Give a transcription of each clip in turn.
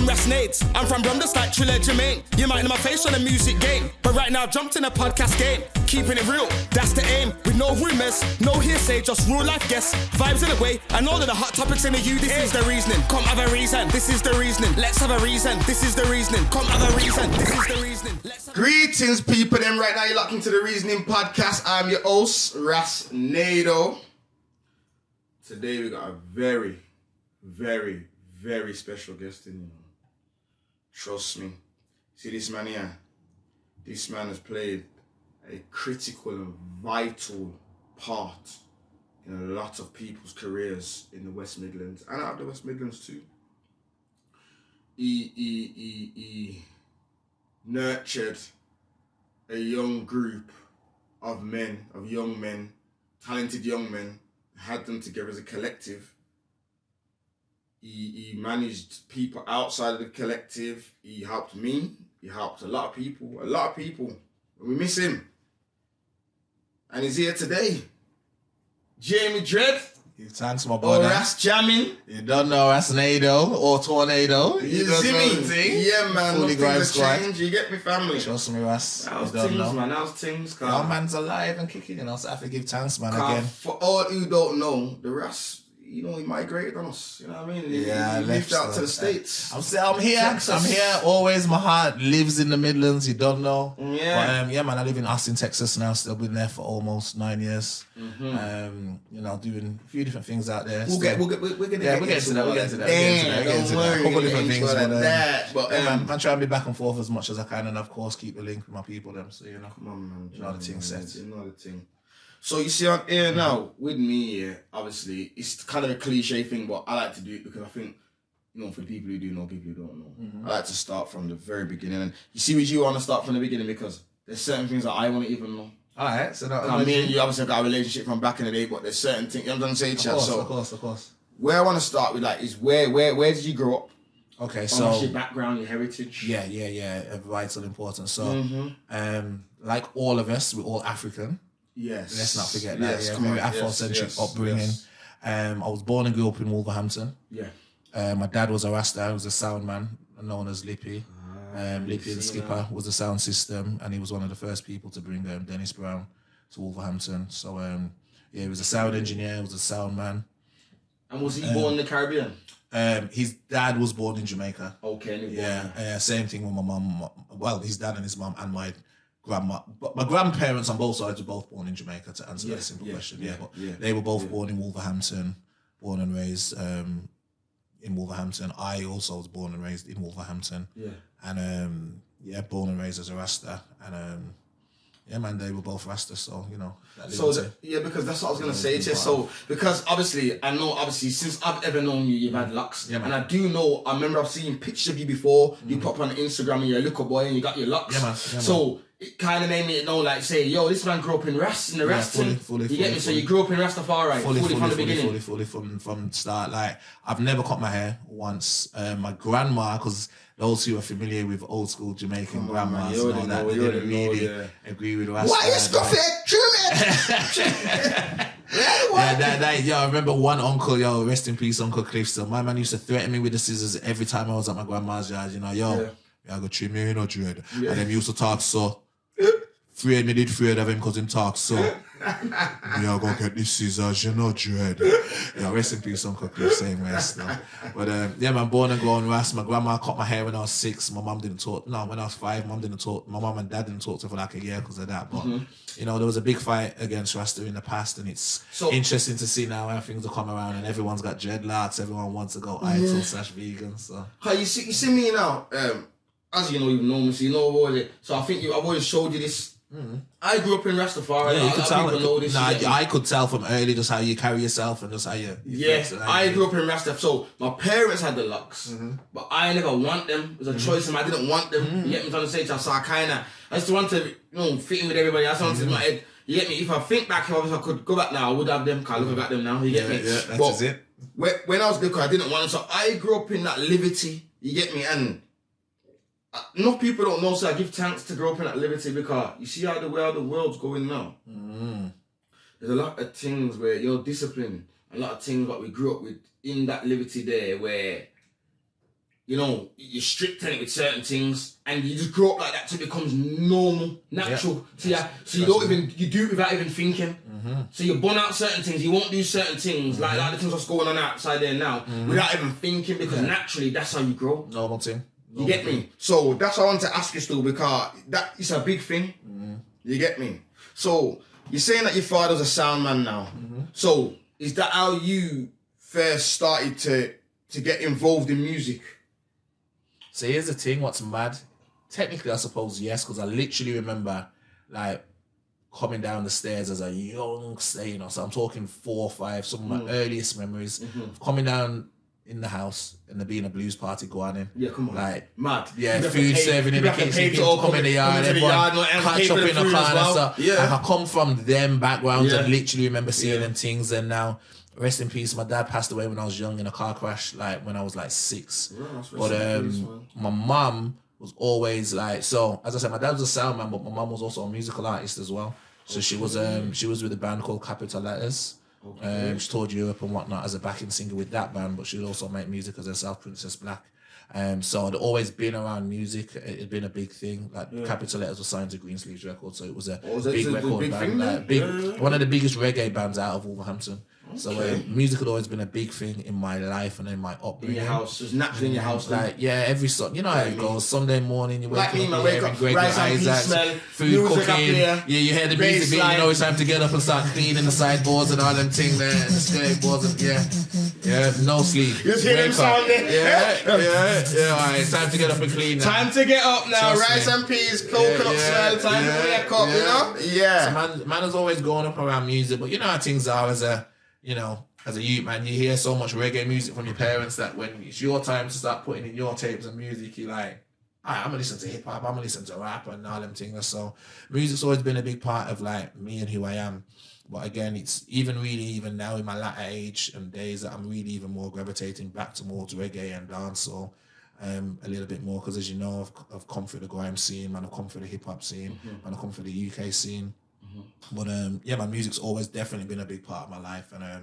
I'm Rasnades, I'm from Brumdus like Triller Jermaine. You might know my face on the music game, but right now jumped in a podcast game. Keeping it real, that's the aim. With no rumours, no hearsay, just real life guests. Vibes in the way, and all of the hot topics in the U. This is the reasoning. Come have a reason, this is the reasoning. Let's have a reason, this is the reasoning. Come have a reason, this is the reasoning. Greetings, people. Them right now, you're locked into the Reasoning Podcast. I'm your host, Rasnado. Today we got a very, very, very special guest in here. Trust me. See this man here? This man has played a critical and vital part in a lot of people's careers in the West Midlands and out of the West Midlands too. He nurtured a young group of men, of young men, talented young men, had them together as a collective. He managed people outside of the collective. He helped me. He helped a lot of people. We miss him. And he's here today. Jamie Dred. Thanks, my brother. Or Ras Jamming. You don't know Rasnado or Tornado. You see me? Yeah, man. Fully Grime Squad. Change. You get me, family. Trust me, Ras. How's things, man? How's things? Our man's alive and kicking, you know, so I have to give thanks, man, again. For all who don't know, the Ras, you know, he migrated on us. You know what I mean? Yeah, he moved out to the States. I'm here. Texas. I'm here. Always, my heart lives in the Midlands. You don't know. Yeah. But, man, I live in Austin, Texas now. Still been there for almost 9 years. Mm-hmm. You know, doing a few different things out there. We're gonna get to that. A couple different things, but man, try and be back and forth as much as I can, and of course keep the link with my people. Them, so you know. Come on, man. You know the thing set. You know the thing. So you see on here now with me here, obviously it's kind of a cliche thing, but I like to do it because I think, you know, for people who do know, people who don't know, I like to start from the very beginning. And you see, with you, I want to start from the beginning because there's certain things that I want to even know. Alright, so that I mean, you obviously got a relationship from back in the day, but there's certain things, you know what I'm saying, Chad? Of course. Where I want to start with is where did you grow up? Okay, so what's your background, your heritage? Yeah, vital importance. So, like all of us, we're all African. Yes. Let's not forget that. Yes, Very Afrocentric upbringing. Yes. I was born and grew up in Wolverhampton. Yeah. My dad was a Rasta. He was a sound man, known as Lippy. Lippy the Skipper was a sound system, and he was one of the first people to bring Dennis Brown to Wolverhampton. So, he was a sound engineer. He was a sound man. And was he born in the Caribbean? His dad was born in Jamaica. Okay. Yeah. Same thing with my mum. Well, his dad and his mum and my grandma, but my grandparents on both sides were both born in Jamaica. To answer that simple question, they were both born in Wolverhampton, born and raised in Wolverhampton. I also was born and raised in Wolverhampton. And born and raised as a Rasta, and man, they were both Rasta, so you know. Because that's what I was gonna say to you. So because obviously I know since I've ever known you, you've had locks, and I do know. I remember I've seen pictures of you before. You pop on Instagram and you're a little boy and you got your locks. So it kind of made me know, like, say, yo, this man grew up in Rast, in the Rast thing. You get me? So you grew up in Rastafari, fully from the beginning. Fully from start. Like, I've never cut my hair once. My grandma, because those who are familiar with old school Jamaican grandmas know that they didn't really agree with Rasta. Why is Scuffy? I remember one uncle, rest in peace, Uncle Cliff. So my man used to threaten me with the scissors every time I was at my grandma's yard, you know, I got trim you, Dred. And then he used to talk so. Afraid of him because him talk so. Yeah, go get these scissors, Dred. Rest in peace, Uncle Cliff, same rest. But man, born and grown Ras. My grandma cut my hair when I was 6. My mum didn't talk. No, when I was 5, mum didn't talk. My mum and dad didn't talk to her for like a year because of that. But you know, there was a big fight against Rasta in the past, and it's interesting to see now how things have come around, and everyone's got dreadlocks. Everyone wants to go idle/vegan. So, you see me now. As you know, even know me, so you know about it. So I think I've always showed you this. I grew up in Rastafari. Yeah, you could tell. I could tell from early just how you carry yourself and just how you I grew up in Rastafari. So my parents had the locks, but I never want them. It was a choice, and I didn't want them. You get me trying to say? So I just want to, fit in with everybody. I just wanted my head. You get me? If I think back, if I could go back now, I would have them. Cause look, I got them now. You get me? Yeah, that's it. When I was little, I didn't want them. So I grew up in that liberty. You get me? And enough people don't know, so I give thanks to grow up in that liberty because you see how the world's going now. There's a lot of things where you're disciplined, a lot of things that we grew up with in that liberty there where you know, you're strict on it with certain things, and you just grow up like that till it becomes normal, natural. Yeah. So you do it without even thinking. So you burn out certain things, you won't do certain things, like the things that's going on outside there now, without even thinking, because naturally that's how you grow. Normal thing. You get me? So that's what I want to ask you still, because that is a big thing. You get me? So you're saying that your father's a sound man now. So is that how you first started to get involved in music? So here's the thing, what's mad? Technically, I suppose yes, because I literally remember like coming down the stairs as a youngster, you know, so I'm talking 4 or 5, some of my earliest memories of coming down in the house and there being a blues party going in. Yeah, come on. Like, mad. Yeah, food serving in the kitchen, people come in the yard, everyone catch up in the car and stuff. Yeah. Like, I come from them backgrounds and literally remember seeing them things, and now, rest in peace, my dad passed away when I was young in a car crash, like when I was like 6. But my mum was always like, so as I said, my dad was a sound man, but my mum was also a musical artist as well. So she was with a band called Capital Letters. She toured Europe and whatnot as a backing singer with that band, but she would also make music as herself, Princess Black. So I'd always been around music. It'd been a big thing. Like Capital Letters was signed to Greensleeves Records, so it was a big record band. Like, one of the biggest reggae bands out of Wolverhampton. So music had always been a big thing in my life and in my upbringing. In your house, it was naturally in your house. Like every you know how it goes. Sunday morning, you wake up, wake up, rice and peas smell, food cooking. Yeah, you hear the music beat. You know it's time to get up and start cleaning the sideboards and all them things there, and the skateboards and no sleep. You just hear them sound there. Yeah. All right, it's time to get up and clean. Time to get up now. Rice and peas, coconut smell. Time to wake up. You know. Yeah. So man has always grown up around music, but you know how things are as a youth, man, you hear so much reggae music from your parents that when it's your time to start putting in your tapes of music, you're like, I'm gonna listen to hip hop, I'm gonna listen to rap and all them things. So music's always been a big part of like me and who I am. But again, it's even now in my latter age and days that I'm really even more gravitating back towards reggae and dancehall a little bit more, because as you know, I've come through the grime scene, man, I've come through the hip hop scene, and I've come through the UK scene. But my music's always definitely been a big part of my life, and I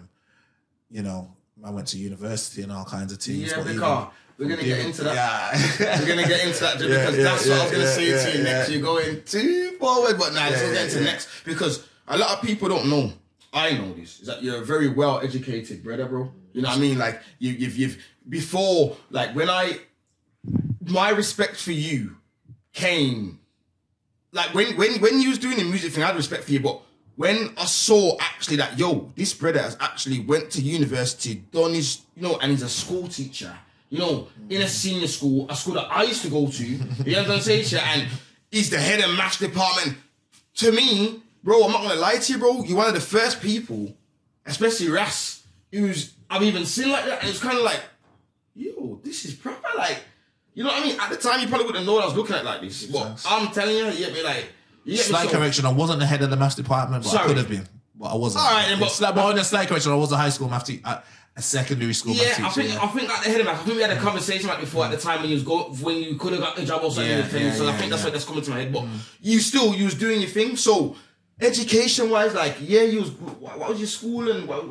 went to university and all kinds of things. Yeah, because we're gonna get into that. Yeah. We're gonna get into that because that's what I was gonna say to you next. You're going too forward, but now let's get into next, because a lot of people don't know. I know this, is that you're a very well educated brother, bro. You know what I mean? Like you've before, like my respect for you came. Like when you was doing the music thing, I had respect for you, but when I saw actually that, this brother has actually went to university, done his, and he's a school teacher, in a senior school, a school that I used to go to, you know what I'm saying? And he's the head of maths department. To me, bro, I'm not gonna lie to you, bro, you're one of the first people, especially Ras, I've even seen like that, and it's kind of like, this is proper, like, you know what I mean? At the time, you probably wouldn't know what I was looking at like this. But I'm telling you, you get me like... Slight correction, I wasn't the head of the maths department, but I could have been. But I wasn't. All right, but on a slight correction, I was a high school maths teacher, a secondary school maths teacher. I think like the head of maths, I think we had a conversation like before at the time when you could have got the job or something. So I think that's why that's coming to my head. But you was doing your thing. So education-wise, like, what was your school and what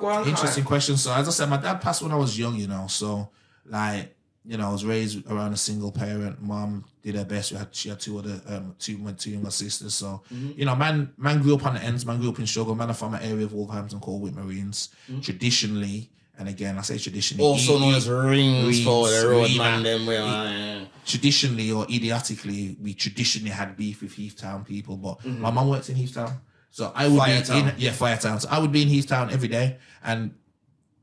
go on? Interesting question. So as I said, my dad passed when I was young, so like... I was raised around a single parent. Mom did her best. She had two younger sisters. So, man grew up on the ends. Man grew up in struggle. Man from an area of Wolverhampton called Whit Marines. Traditionally, and again, I say traditionally. Also known as rings for the road man. Traditionally or idiotically, we traditionally had beef with Heathtown people. But my mum works in Heathtown. So I would Firetown. So I would be in Heathtown every day. And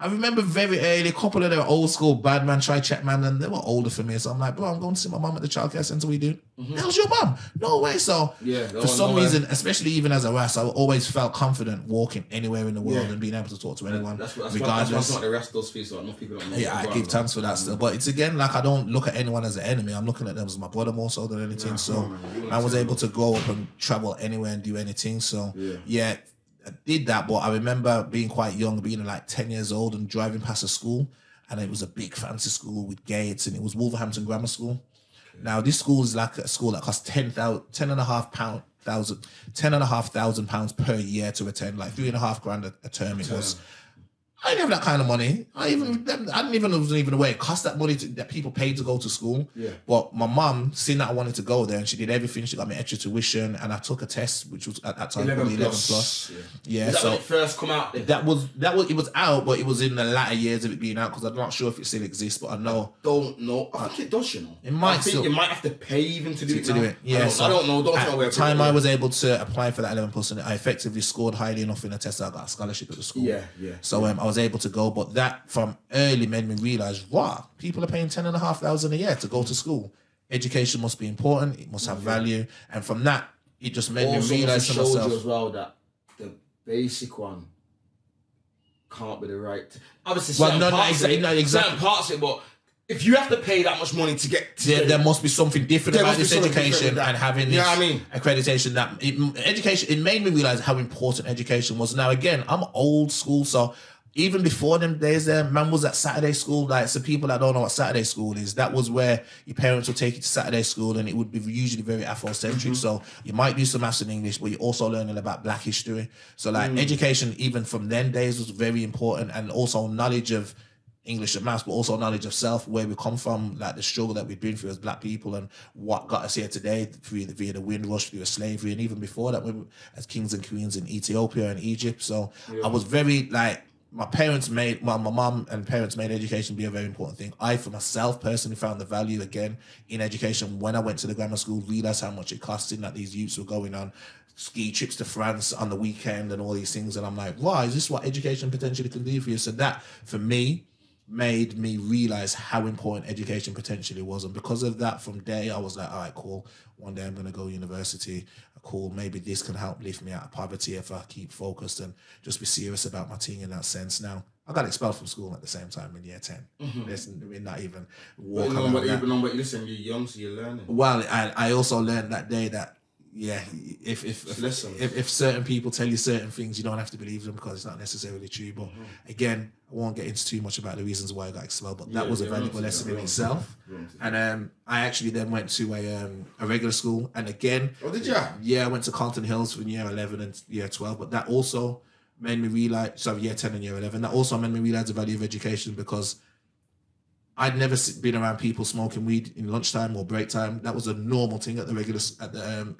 I remember very early, a couple of their old school bad man, try check man, and they were older for me. So I'm like, bro, I'm going to see my mum at the childcare centre. What you do? How's your mum? No way. So for some reason, especially even as a Ras, I always felt confident walking anywhere in the world and being able to talk to anyone, regardless. That's what the rest of those fees are. Most people don't know. Yeah, I give thanks for that still. But it's again, like, I don't look at anyone as an enemy. I'm looking at them as my brother more so than anything. I was able to grow up and travel anywhere and do anything. So I did that, but I remember being quite young, being like 10 years old and driving past a school, and it was a big fancy school with gates, and it was Wolverhampton Grammar School. Okay. Now, this school is like a school that costs £10,500 per year to attend, like £3,500 a term it was. I didn't have that kind of money. I didn't even aware it cost that money that people paid to go to school. Yeah. But my mum, seeing that I wanted to go there, and she did everything. She got me extra tuition, and I took a test, which was at that time 11 plus. Yeah. Is that So when it first come out? Then? that was it was out, but it was in the latter years of it being out because I'm not sure if it still exists. But I know. Don't know. I think it does. You know. It might. I think you might have to pay even to do it. Yeah. I don't know. At the time, I was able to apply for that 11 plus, and I effectively scored highly enough in the test that I got a scholarship at the school. Yeah. So I was able to go, but that from early made me realize, wow, people are paying $10,500 a year to go to school. Education must be important. It must have value, and from that, it just made me realize to myself. You as well that the basic one can't be the right. Obviously, certain parts of it, but if you have to pay that much money to get to there must be something different about this education and having this accreditation education, it made me realize how important education was. Now again, I'm old school, so even before them days there, man was at Saturday school. Like, so people that don't know what Saturday school is, that was where your parents would take you to Saturday school, and it would be usually very Afrocentric. So you might do some maths and English, but you're also learning about Black history. So like education, even from then days, was very important, and also knowledge of English and maths, but also knowledge of self, where we come from, like the struggle that we've been through as Black people, and what got us here today via the Windrush, via slavery, and even before that, as kings and queens in Ethiopia and Egypt. So I was very like. My mom and parents made education be a very important thing. I, for myself, personally found the value again in education when I went to the grammar school, realised how much it costed, that these youths were going on ski trips to France on the weekend and all these things. And I'm like, wow, is this what education potentially can do for you? So that, for me, made me realise how important education potentially was. And because of that, from day, I was like, all right, cool. One day I'm going to go to university. Cool, maybe this can help lift me out of poverty if I keep focused and just be serious about my thing in that sense. Now, I got expelled from school at the same time in year 10. We're not even walking but listen, you're young, so you're learning. Well, I also learned that day that, yeah, if certain people tell you certain things, you don't have to believe them because it's not necessarily true. But again, I won't get into too much about the reasons why I got expelled, but that was a valuable lesson in itself. And I actually then went to a regular school, and again, did you? Yeah, I went to Carlton Hills from year 11 and year 12, but that also made me realize, year 10 and year 11, that also made me realize the value of education, because I'd never been around people smoking weed in lunchtime or break time. That was a normal thing at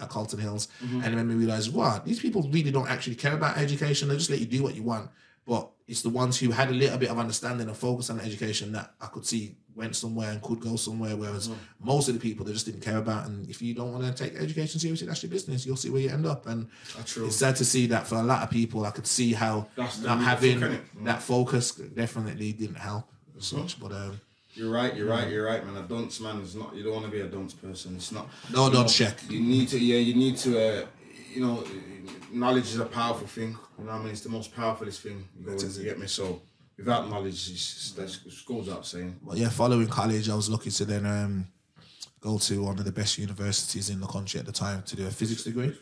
Carlton Hills. And it made me realize, wow, these people really don't actually care about education. They just let you do what you want. But it's the ones who had a little bit of understanding and focus on education that I could see went somewhere and could go somewhere, whereas most of the people, they just didn't care about. And if you don't want to take education seriously, that's your business. You'll see where you end up. And it's sad to see that for a lot of people. I could see how not having that focus definitely didn't help as such. But you're right, man. A dunce man is not. You don't want to be a dunce person. It's not. No, don't check. You need to. Knowledge is a powerful thing. You know what I mean? It's the most powerfulest thing. You get me? So without knowledge, it goes without saying. Well, yeah. Following college, I was lucky to then go to one of the best universities in the country at the time to do a physics degree,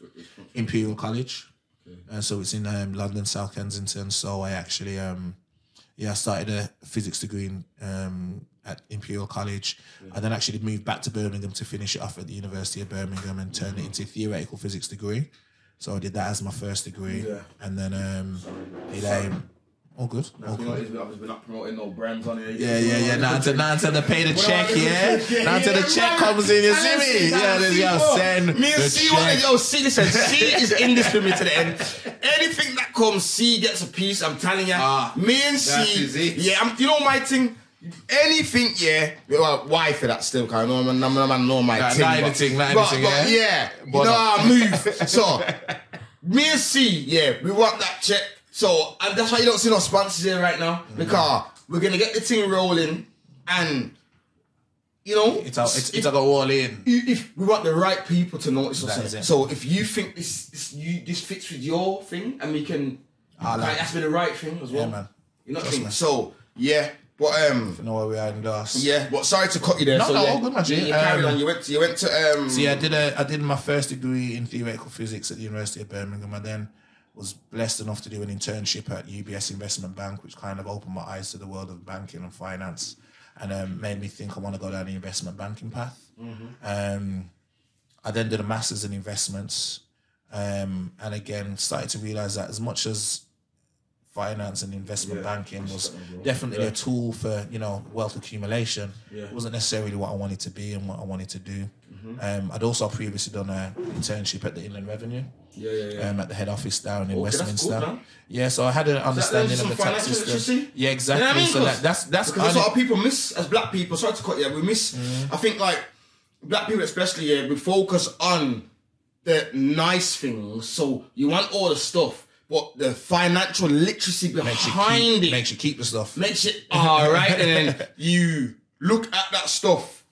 Imperial College. Okay. So it's in London, South Kensington. So I actually I started a physics degree at Imperial College. I then actually moved back to Birmingham to finish it off at the University of Birmingham and turn it into a theoretical physics degree. So I did that as my first degree, and then all good. I've been not promoting no brands on here. Yeah. Now until they pay the check, Now until the check comes in, you see me? Send me and C, listen, C is in this with me to the end. Anything that comes, C gets a piece. I'm telling you. Me and C, you know my thing. Anything, why for that still? Cause I know my thing. Not anything, I move. So, me and C, we want that check. So, and that's why you don't see no sponsors here right now, because we're gonna get the thing rolling, and it's like all in. If we want the right people to notice us, so if you think this fits with your thing, and we can, that's been the right thing as well. Man. You know what I mean? So, but you know where we are in DOS. Yeah, but sorry to cut you there. All good, man. You carried on. You went to. So I did my first degree in theoretical physics at the University of Birmingham. I then was blessed enough to do an internship at UBS Investment Bank, which kind of opened my eyes to the world of banking and finance, and made me think I want to go down the investment banking path. I then did a master's in investments, and again started to realise that as much as finance and investment banking was definitely a tool for, you know, wealth accumulation. It wasn't necessarily what I wanted to be and what I wanted to do. I'd also previously done an internship at the Inland Revenue. At the head office down in Westminster. So I had an understanding of the tax system. Yeah, exactly. You know what I mean? So that's because a lot of people miss as black people. Sorry to cut you. We miss. I think like black people especially. We focus on the nice things. So you want all the stuff, but the financial literacy behind it makes you keep the stuff. Makes it all right, and then you look at that stuff.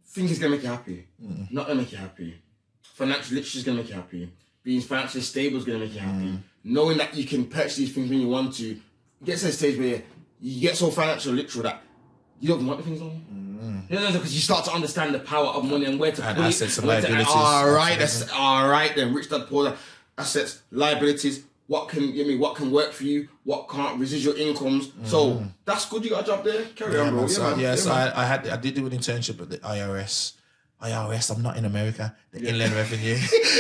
Think it's gonna make you happy. Not gonna make you happy. Financial literacy is going to make you happy. Being financially stable is going to make you happy. Knowing that you can purchase these things when you want to. Get to a stage where you get so financial literate that you don't want the things on you. You know, because you start to understand the power of money and where to put assets and liabilities. All right then. Rich dad, poor dad. Assets, liabilities. What can work for you? What can't? Residual incomes. So that's good. You got a job there. Carry on, bro. I did do an internship at the IRS. I'm not in America. The Inland Revenue.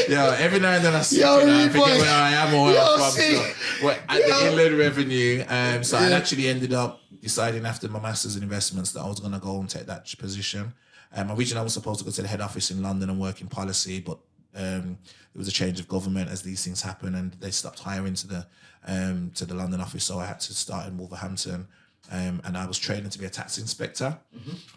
Every now and then I see I forget where I am or where I'm from. At the Inland Revenue. So I actually ended up deciding after my master's in investments that I was going to go and take that position. Originally I was supposed to go to the head office in London and work in policy, but there was a change of government as these things happen, and they stopped hiring to the London office. So I had to start in Wolverhampton. And I was training to be a tax inspector.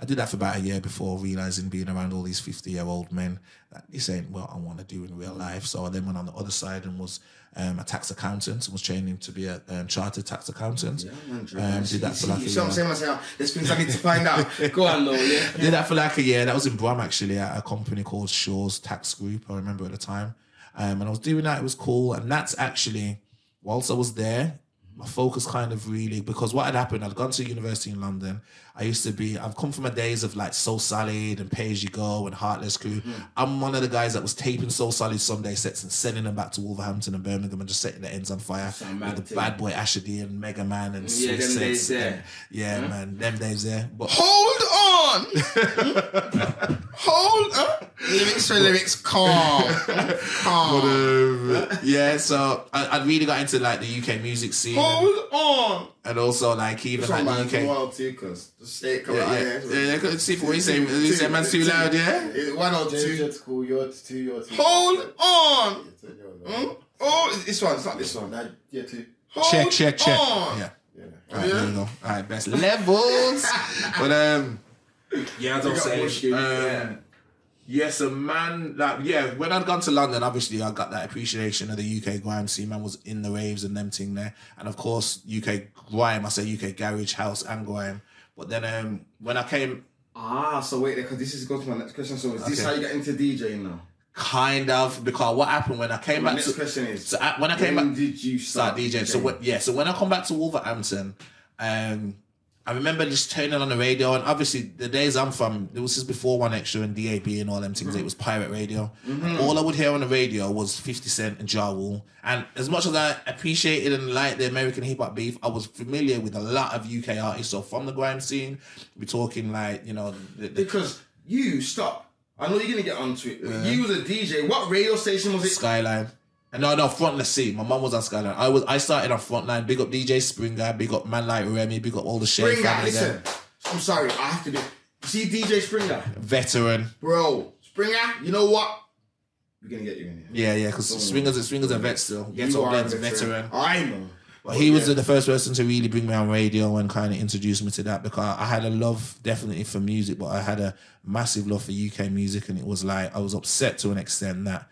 I did that for about a year before realising, being around all these 50-year-old men, that this ain't what I want to do in real life. So I then went on the other side and was a tax accountant and was training to be a chartered tax accountant. Did that for like a year. So I'm saying myself, there's things I need to find out. Go on though, I did that for like a year. That was in Brum actually, at a company called Shaw's Tax Group, I remember at the time. And I was doing that, it was cool. And that's actually, whilst I was there, my focus kind of really, because what had happened, I'd gone to university in London. I've come from a days of like So Solid and Pay As You Go and Heartless Crew. I'm one of the guys that was taping So Solid Sunday sets and sending them back to Wolverhampton and Birmingham and just setting the ends on fire with the Bad Boy Ashady and Mega Man and Sweet Sets. Man, them days there. But hold on! Hold on! Lyrics for lyrics, calm. So I really got into like the UK music scene. Hold on! And also like even like the UK. Well too, cause the state come out here. See what you saying? You say man's too loud, yeah? 1 or 2. You're cool. You're two. Hold on! Oh, this one. It's not this one. Yeah, 2. Check. Yeah. Alright, there we go. Alright, best levels. But as I was saying, so man, when I'd gone to London, obviously I got that appreciation of the UK grime scene. Man was in the raves and them thing there. And of course, UK grime, I say UK garage, house and grime. But then when I came... so wait there, because this is going to my next question. So is this how you get into DJing now? Kind of, because what happened when I came back to... next question is, when I came back... did you start DJing? So when I come back to Wolverhampton, I remember just turning on the radio, and obviously the days I'm from, it was just before 1Extra and DAB and all them things. It was pirate radio. And all I would hear on the radio was 50 Cent and Ja Rule. And as much as I appreciated and liked the American hip hop beef, I was familiar with a lot of UK artists. So from the grime scene, we're talking like, because you stop. I know you're gonna get onto it. You was a DJ. What radio station was it? Skyline. No, Frontline. See, my mum was on Skyline. I started on Frontline. Big up DJ Springer. Big up man like Remy. Big up all the shit. Springer, listen. I'm sorry, I have to do. See DJ Springer, veteran, bro. Springer, you know what? We're gonna get you in here. Yeah, because Springer's a vet still. Ghetto Blend's veteran. I know. But he was the first person to really bring me on radio and kind of introduce me to that, because I had a love definitely for music, but I had a massive love for UK music, and it was like I was upset to an extent that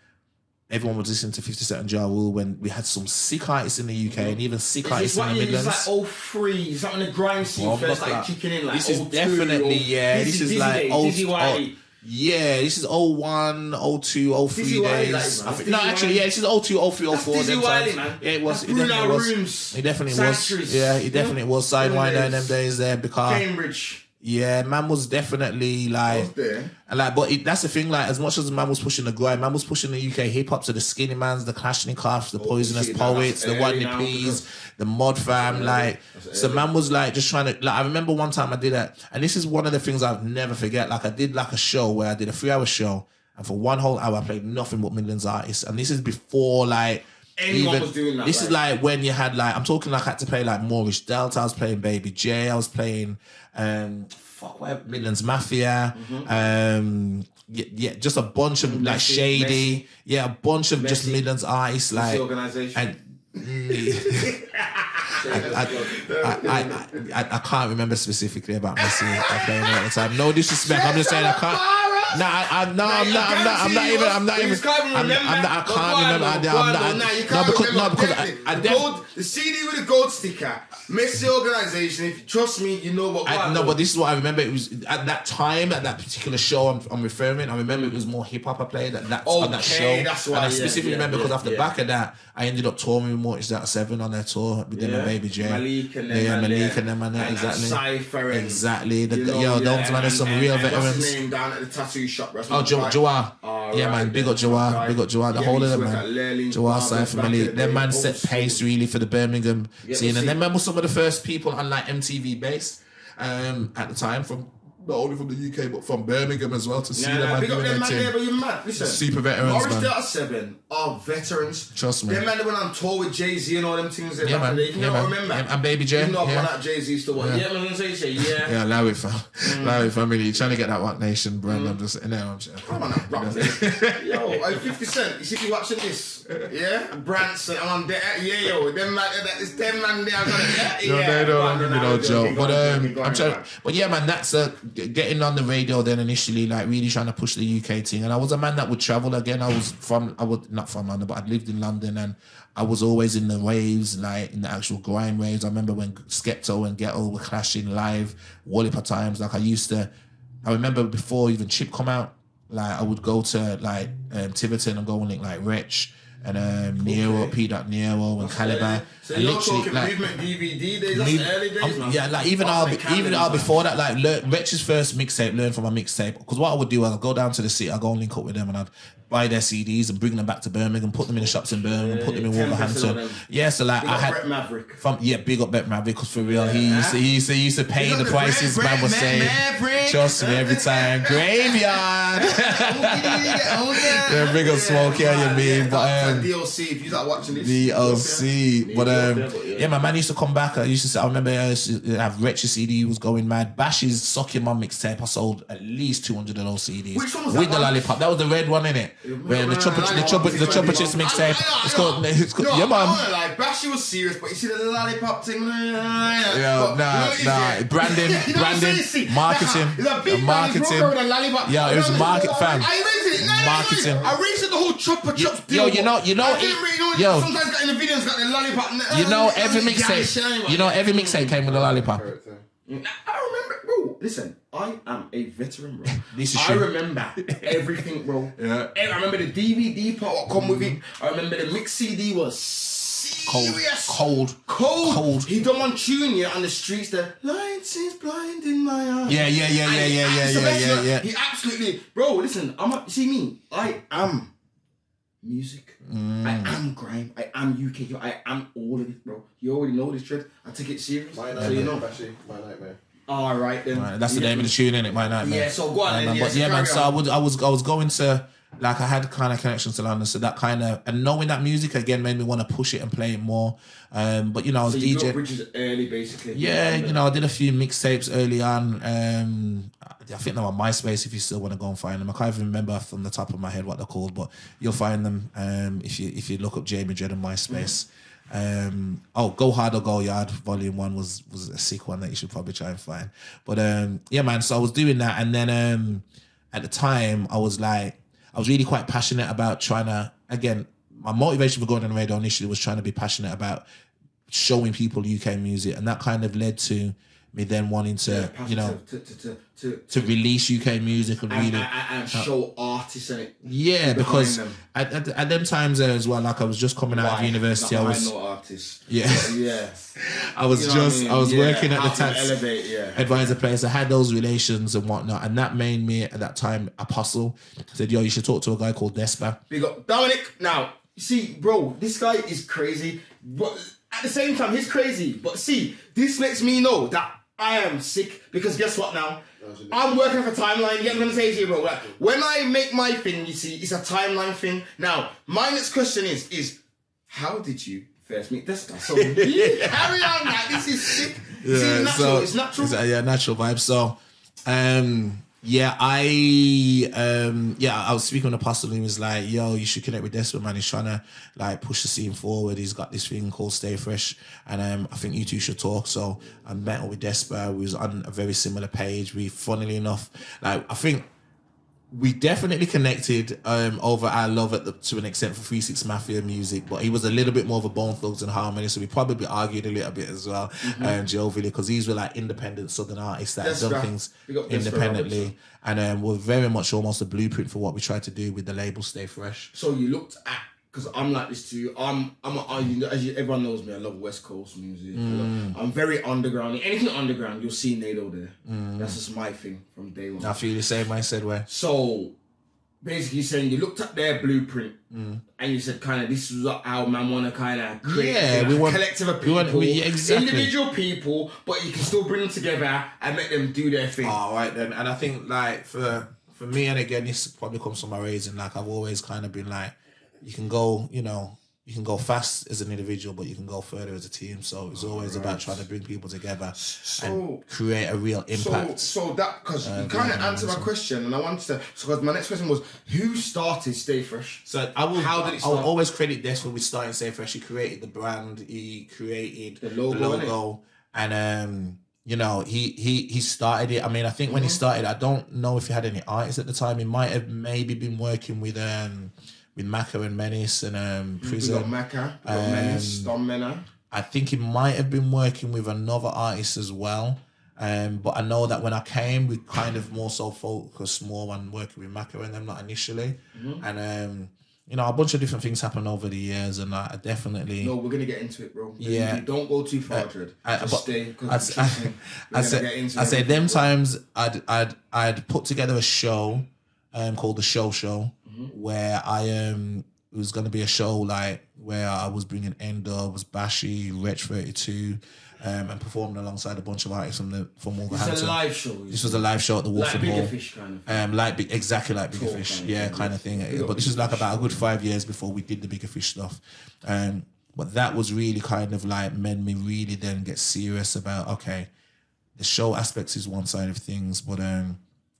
everyone was listening to 50 Cent and Ja Rule when we had some sick artists in the UK and even sick artists in the Midlands. It's like 03, is that when the grime scene first like kicking in? Like this is definitely, this is like old. This is 01, 02, 03 days. This is 02, 03, 04. Dizzy Wiley, man. Yeah, it was. It definitely was. Yeah, it definitely was. Sidewinder in them days there, because Cambridge. Yeah, man was definitely like, that's the thing. Like, as much as man was pushing the grime, man was pushing the UK hip hop to the Skinny Mans, the Kalashnikovs, the Poisonous Poets, the Rodney P's, the Mod Fam. So man was like just trying to. Like, I remember one time I did that, and this is one of the things I'll never forget. Like, I did like a show where I did a 3-hour show, and for one whole hour I played nothing but Midlands artists, and this is before like anyone was doing that. This is like when you had like, I'm talking like I had to play like Moorish Delta, I was playing Baby J, I was playing Midlands Mafia, just a bunch of like Shady, a bunch of just Midlands artists, like organisation. I can't remember specifically about Messi playing at the time. No disrespect, I'm just saying I can't. I'm not even. I can't remember. Because the CD with the gold sticker, Messi organisation. If you trust me, you know what. But this is what I remember. It was at that time, at that particular show I'm referring. I remember it was more hip hop I played on that show. That's why. And I specifically remember because off the back of that, I ended up touring with Mortis That 7 on their tour with them and Baby J. Malik and them and that. Exactly. Cypher and exactly. Those man are some real veterans. What's his name down at the tattoo shop? Jawar. Man, big up Jawar. The whole of them, man. Jawar, Cypher, Malik. Them man set pace really for the Birmingham scene. And them man were some of the first people on like MTV Base at the time, from not only from the UK but from Birmingham as well, to see them man doing their thing. But you're mad. Listen, super veterans, Morris man. Delta 7 are veterans. Trust me. Them man went on tour with Jay-Z and all them things. You man. remember? And Baby J. You know that Jay-Z still what? Yeah, man. Yeah, allow it, fam. Allow it, family. You're trying to get that Rock Nation brand. I'm just, I'm come on, Rock Nation. Yo, I'm 50 Cent. You see you watching this? Yeah, Branson. I'm on there. Yeah, yo, them man. It's them man there. They don't give me no joke. But I'm trying. But yeah, man, that's getting on the radio then initially, like really trying to push the UK thing. And I was a man that would travel again. I was not from London, but I'd lived in London, and I was always in the raves, like in the actual grime raves. I remember when Skepto and Ghetto were clashing live, Walliper times. Like I remember before even Chip come out, like I would go to like Tiverton and go and link like Wretch and Nero, P. Nero and Caliber. So and you're literally, talking like, movement DVD days, that's the early days, man. Yeah, like even before that, like Wretch's first mixtape, Learn From a Mixtape. Because what I would do, I'd go down to the city, I'd go and link up with them, and I'd buy their CDs and bring them back to Birmingham, put them in the shops in Birmingham, put them in Wolverhampton. Yeah, so like I had Brett Maverick. Big up Brett Maverick, because for real, he used to pay the prices man was saying. Trust me, every time. Graveyard. Yeah, big up Smokey, how you mean? But DOC, if you start watching this. DOC. But yeah, my man used to come back. I remember I used to have Wretched CD was going mad. Bash's Sucking Mum mixtape, I sold at least 200 of those CDs. Which one was with that the one? Lollipop. That was the red one, innit? Where the Chopper Chips mixtape. It's called yeah, man. Like Bash was serious, but you see the Lollipop thing. Nah. Branding, marketing. Yeah, it was market, fam. Marketing. I rated the whole Chopper Chops deal. Sometimes got in the videos got the Lollipop. Every mixtape came with a Lollipop. I remember, bro. Listen, I am a veteran, bro. This is I remember everything, bro. Yeah. I remember the DVD part what come with it. I remember the mix CD was serious. Cold. He done one tune here on the streets. The lights is blinding my eyes. Yeah. He absolutely, bro. Listen, see me. I am music. I am grime. I am UK. I am all of it, bro. You already know this, Dred. I take it serious. My Nightmare. My Nightmare. All right then. Right, that's the name of the tune, innit? My Nightmare. Yeah. So go on. Man. So I was going to, like, I had kind of connections to London, so that kind of, and knowing that music again made me want to push it and play it more. But I was you DJ. Bridges early, basically. Yeah, I did a few mixtapes early on. I think they're on MySpace if you still want to go and find them. I can't even remember from the top of my head what they're called, but you'll find them if you look up Jamie Dred on MySpace. Go Hard or Go Yard Volume 1 was a sick one that you should probably try and find. But yeah, man, so I was doing that, and then at the time I was really quite passionate about trying to, again, my motivation for going on the radio initially was trying to be passionate about showing people UK music, and that kind of led to me then wanting to, to release UK music and show artists in it. Yeah, because at them times as well, like I was just coming out of university. I was artists. Yeah. I was I working at the tax Elevate, advisor place. I had those relations and whatnot, and that made me at that time Apostle said, "Yo, you should talk to a guy called Despa." Big up Dominic. Now, see, bro, this guy is crazy, but at the same time, he's crazy. But see, this makes me know that I am sick, because guess what now? I'm working for Timeline. You get what I'm going to say to you, bro? Like, when I make my thing, you see, it's a Timeline thing. Now, my next question is how did you first meet Desper? So carry on, like, this is sick. Yeah, natural. It's natural. Natural vibe. So, I was speaking with Apostle and he was like, yo, you should connect with Desper, man. He's trying to like push the scene forward. He's got this thing called Stay Fresh, and I think you two should talk. So I met up with Desper. We was on a very similar page. We, funnily enough, like, I think we definitely connected over our love to an extent for 3-6 Mafia music, but he was a little bit more of a Bone Thugs and Harmony, so we probably argued a little bit as well, jovially, because these were like independent Southern artists that had done things independently, and were very much almost a blueprint for what we tried to do with the label Stay Fresh. So you looked at, because I'm like this too. Everyone knows me. I love West Coast music. I'm very underground. Anything underground, you'll see Nado there. That's just my thing from day one. I feel the same. I said where. So basically, saying you looked at their blueprint and you said, kind of, this is how man want to kind of create a collective of people, individual people, but you can still bring them together and make them do their thing. All right then, and I think like for me, and again, this probably comes from my raising. Like, I've always kind of been like, you can go fast as an individual, but you can go further as a team. So it's always about trying to bring people together and create a real impact. So that, because you kind of answered my question, and I wanted to, because my next question was, who started Stay Fresh? So how did it start? I will always credit Desper with starting Stay Fresh. He created the brand, he created the logo, and he started it. I mean, I think when he started, I don't know if he had any artists at the time. He might have maybe been working with Macca and Menace and Prison. We got Macca, we got Menace, Don Mena. I think he might have been working with another artist as well. But I know that when I came, we kind of more so focused more on working with Macca and them, not initially. And a bunch of different things happened over the years, and I definitely. No, we're gonna get into it, bro. Yeah. You don't go too far, Dred. Just stay. I say them times I'd put together a show, called the Show. Where it was going to be a show like where I was bringing Endo, was Bashi, Wretch 32, and performing alongside a bunch of artists from Wolverhampton. It's a live show. This was a live show at the Wolford Hall. Like Bigger Fish kind of thing. Exactly like Bigger Fish, kind of thing. But this was like about a good 5 years before we did the Bigger Fish stuff. But that was really kind of like made me really then get serious about, okay, the show aspects is one side of things, but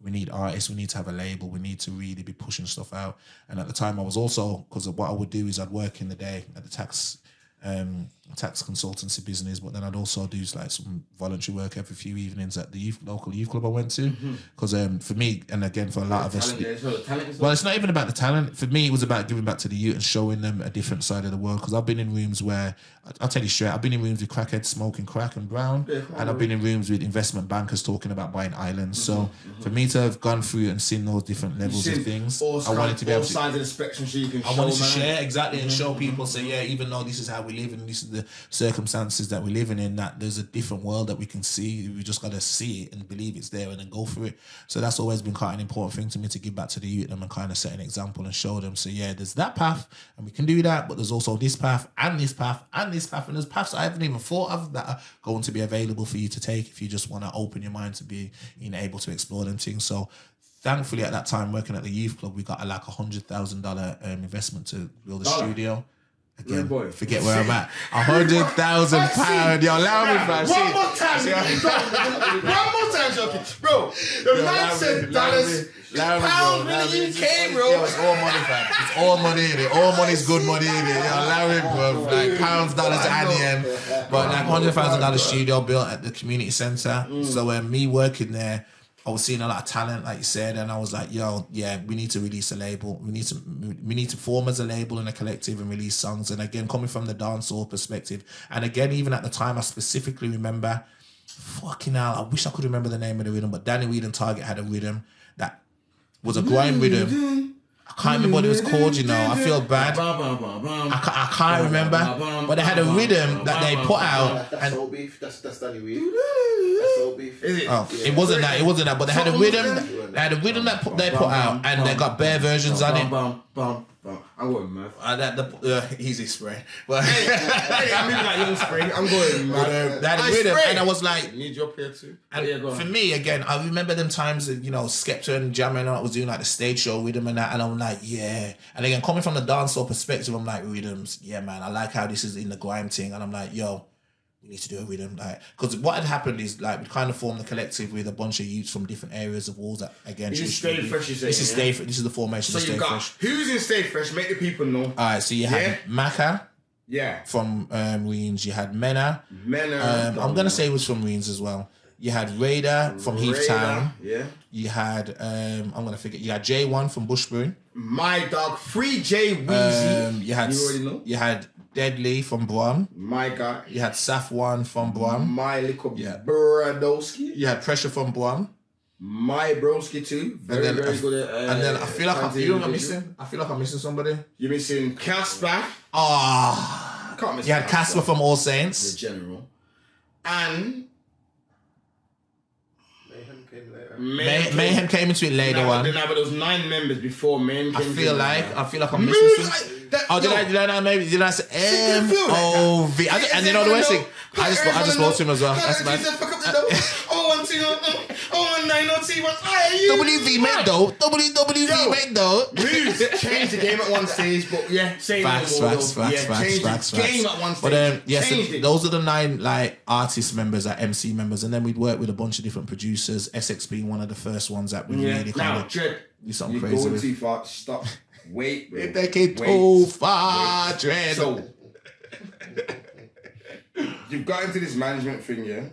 we need artists, we need to have a label, we need to really be pushing stuff out. And at the time I was also, because what I would do is I'd work in the day at the tax consultancy business, but then I'd also do like some voluntary work every few evenings at the local youth club I went to. Because for me, and again for a lot of us, well, it's not even about the talent. For me, it was about giving back to the youth and showing them a different side of the world. Because I've been in rooms where, I'll tell you straight, I've been in rooms with crackheads smoking crack and brown, and I've been in rooms with investment bankers talking about buying islands. So for me to have gone through and seen those different levels of things, I wanted to be able to, sides of the spectrum, so you can. I wanted to share exactly and show people. Say, yeah, even though this is how we live and this is the circumstances that we're living in, that there's a different world that we can see. We just got to see it and believe it's there and then go for it. So that's always been quite an important thing to me, to give back to the youth and kind of set an example and show them. So yeah, there's that path and we can do that, but there's also this path and this path and this path, and there's paths I haven't even thought of that are going to be available for you to take if you just want to open your mind to be able to explore them things. So thankfully at that time, working at the youth club, we got like $100,000 investment to build a studio. Again, forget where I'm at. £100,000. Yo, allow me, man. One more time, Jockey. Bro, the man said dollars, pounds in the UK, bro. Yo, it's all money, fam. It's all money in it. All money's good money in it. Yo, allow me, bro. Like pounds, dollars, and yen. But like $100,000 studio built at the community centre. So me working there, I was seeing a lot of talent, like you said, and I was like, yo, yeah, we need to release a label. We need to form as a label and a collective and release songs. And again, coming from the dancehall perspective, and again, even at the time, I specifically remember, fucking hell, I wish I could remember the name of the rhythm, but Danny Weed and Target had a rhythm that was a grime rhythm. I can't remember what it was called, you know. I feel bad. I can't remember. But they had a rhythm that they put out. That's Soul Beef. That's Danny Weed. So beef. Is it? Oh, it wasn't that. It wasn't that. But they had a rhythm. They had a rhythm that they put out, and they got bare versions on it. Bum, bum, bum. I'm going mad. Easy spray. But Hey, I'm even like young spring. I'm going mad. they had a rhythm, spray. and I was like, You need your player too. and Yeah, go on. for me again, I remember them times that Skepta and Jammin and I was doing like the stage show rhythm and that, and I'm like, yeah. And again, coming from the dancehall perspective, I'm like, rhythms, yeah, man. I like how this is in the grime thing, and I'm like, yo, we need to do a rhythm, like, because what had happened is like we kind of formed a collective with a bunch of youths from different areas of Walls that again. This is Stay Fresh, you say. This is Stay Fresh. This is the formation So of Stay you got Fresh. who's in Stay Fresh? Make the people know. All right, so you had Maka Yeah. from Reens. You had Mena. I'm gonna say it was from Reens as well. You had Raider from Heath Town. Yeah. You had I'm gonna forget. You had J1 from Bushbury. My dog, Free J Weezy. You had You already know. You had Deadly from Brom. My guy. You had Saf1 from Brom. My little Yeah. Brodowski. You had Pressure from Brom. My broski too. Very, And then very good at and then I feel like I'm individual. missing. I feel like I'm missing somebody. You're missing Casper. Ah, Can't miss you had Casper from All Saints. the general. And Mayhem came later. Mayhem came into it later But on. there was 9 members before Mayhem I came. feel like I'm missing Moves, some. that- Oh, did yo, I maybe did I say didn't feel like M-O-V? that. And you know the worst thing? I just Everyone spoke to him as well. know. That's Jesus, bad. fuck up the door. Oh, 1, 2, 1, 9, 0, T, 1. Hey, you WV mad? made though. WW Yo. made though. Moves changed the game at one stage, but yeah, same Facts. changed the game at one stage. But yes, Changed it. those are the 9 like artist members, like MC members, and then we'd work with a bunch of different producers. Essex being one of the first ones that we really kind Now, of Dred, do something you're crazy going with. too far. Stop. Wait. If they came too far, Dred. So, you've got into this management thing, yeah?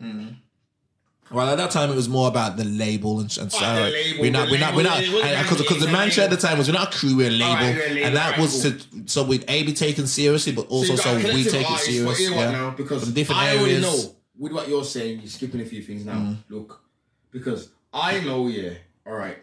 Well, at that time it was more about the label and so the label, we're not the label, it wasn't because the mantra at the time was we're not a crew, we're a label, Alright, we're a label, and that alright, was cool. so we'd be taken seriously, but also you got so a we collective take it artist, serious. but hear what Yeah. now? Because From different I already areas. know with what you're saying, you're skipping a few things now. Look, because I know, all right,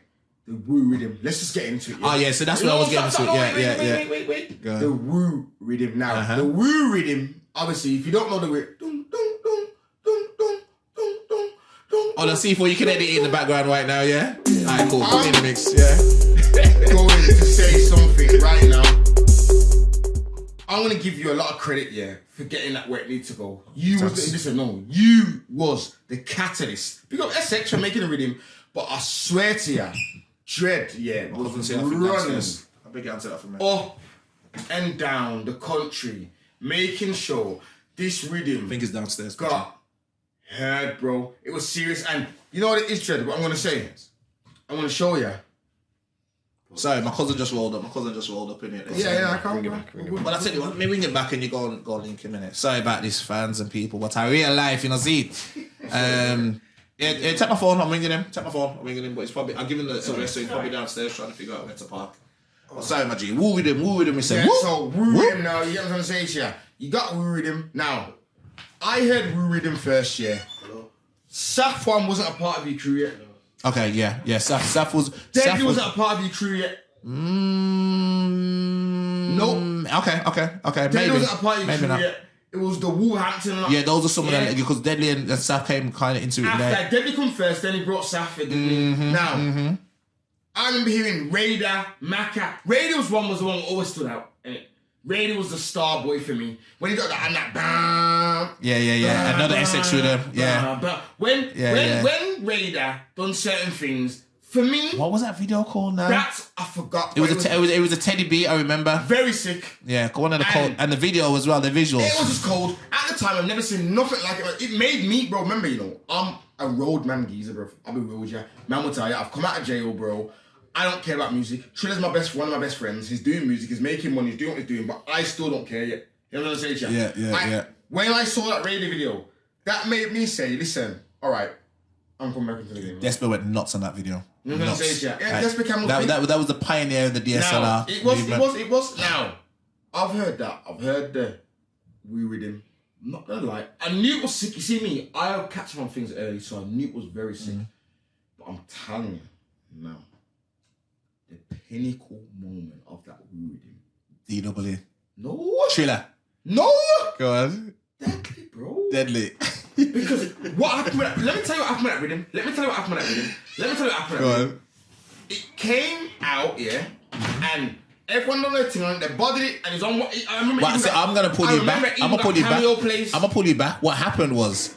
the woo rhythm. Let's just get into it. Oh yeah, so that's what I was getting to. Yeah. Wait. Go on. The woo rhythm now. Uh-huh. The woo rhythm. Obviously, if you don't know the rhythm, dum dum dum dum dum dum dum dum. Oh, let's see if you can edit it in the background right now. Yeah. Alright, cool. Put me in the mix. Yeah. Going to say something right now. I'm gonna give you a lot of credit, for getting that where it needs to go. You was the catalyst. Because Essex for making a rhythm, but I swear to you, Dred, was running I beg you answer that for me. up and down the country, making sure this rhythm I think it's downstairs. got heard, bro. It was serious, and you know what it is, Dred. What I'm gonna say, I'm gonna show you. Sorry, my cousin just rolled up. In it. I can't. Well, I tell you what, let me ring it back and you go link him in it. Sorry about these fans and people, but I real life, see it. Yeah, take my phone. I'm ringing him. But it's probably I'm giving the address, so he's probably downstairs trying to figure out where to park. Oh, sorry, my G. Woo with him. We say. Yeah, so woo rhythm now. You get what I'm trying to say here. You got woo rhythm now. I heard woo rhythm first, Saf1 wasn't a part of your crew yet. Okay, yeah. Saf was. Deadly wasn't a part of your crew yet. Nope. Okay. Deadly wasn't a part of your Maybe crew not. yet. It was the Wolverhampton. Yeah, those are some of them because Deadly and Saf came kind of into it After there. that, Deadly come first, then he brought Saf in. Now, I remember hearing Raider, Maka. Raider's one was the one that always stood out. Raider was the star boy for me. When he got that and that bam. Yeah. Another Essex with them. Yeah. But when Raider done certain things, for me, What was that video called now? I forgot. It was a Teddy beat, I remember. very sick. Yeah, one of the cold and the video as well, the visuals. It was just cold. At the time, I've never seen nothing like it. It made me, bro. Remember, I'm a road man geezer, bro. I'll be real with you. Man will tell you, I've come out of jail, bro. I don't care about music. Triller's one of my best friends. He's doing music, he's making money, he's doing what he's doing, but I still don't care yet. You know what I'm saying, Chad? Yeah. When I saw that radio video, that made me say, listen, all right, I'm coming back into the game. Despo went nuts on that video. You know what I'm saying, Chad? Yeah, Like, Despo Campbell's that was the pioneer of the DSLR. Now, it movement. was. Now, I've heard that. I've heard the we with him. I'm not gonna lie. I knew it was sick. You see me, I catch on things early, so I knew it was very sick. But I'm telling you, now, the pinnacle moment of that we with him. DW. No. Triller. No. Go on. Deadly, bro. Deadly. Because what happened with that, let me tell you what happened with that rhythm. Go on. It came out, yeah, and everyone done their thing on it, they bodied it, and it's on what I remember. But, so I'm gonna pull you back. I'm gonna pull you back. What happened was,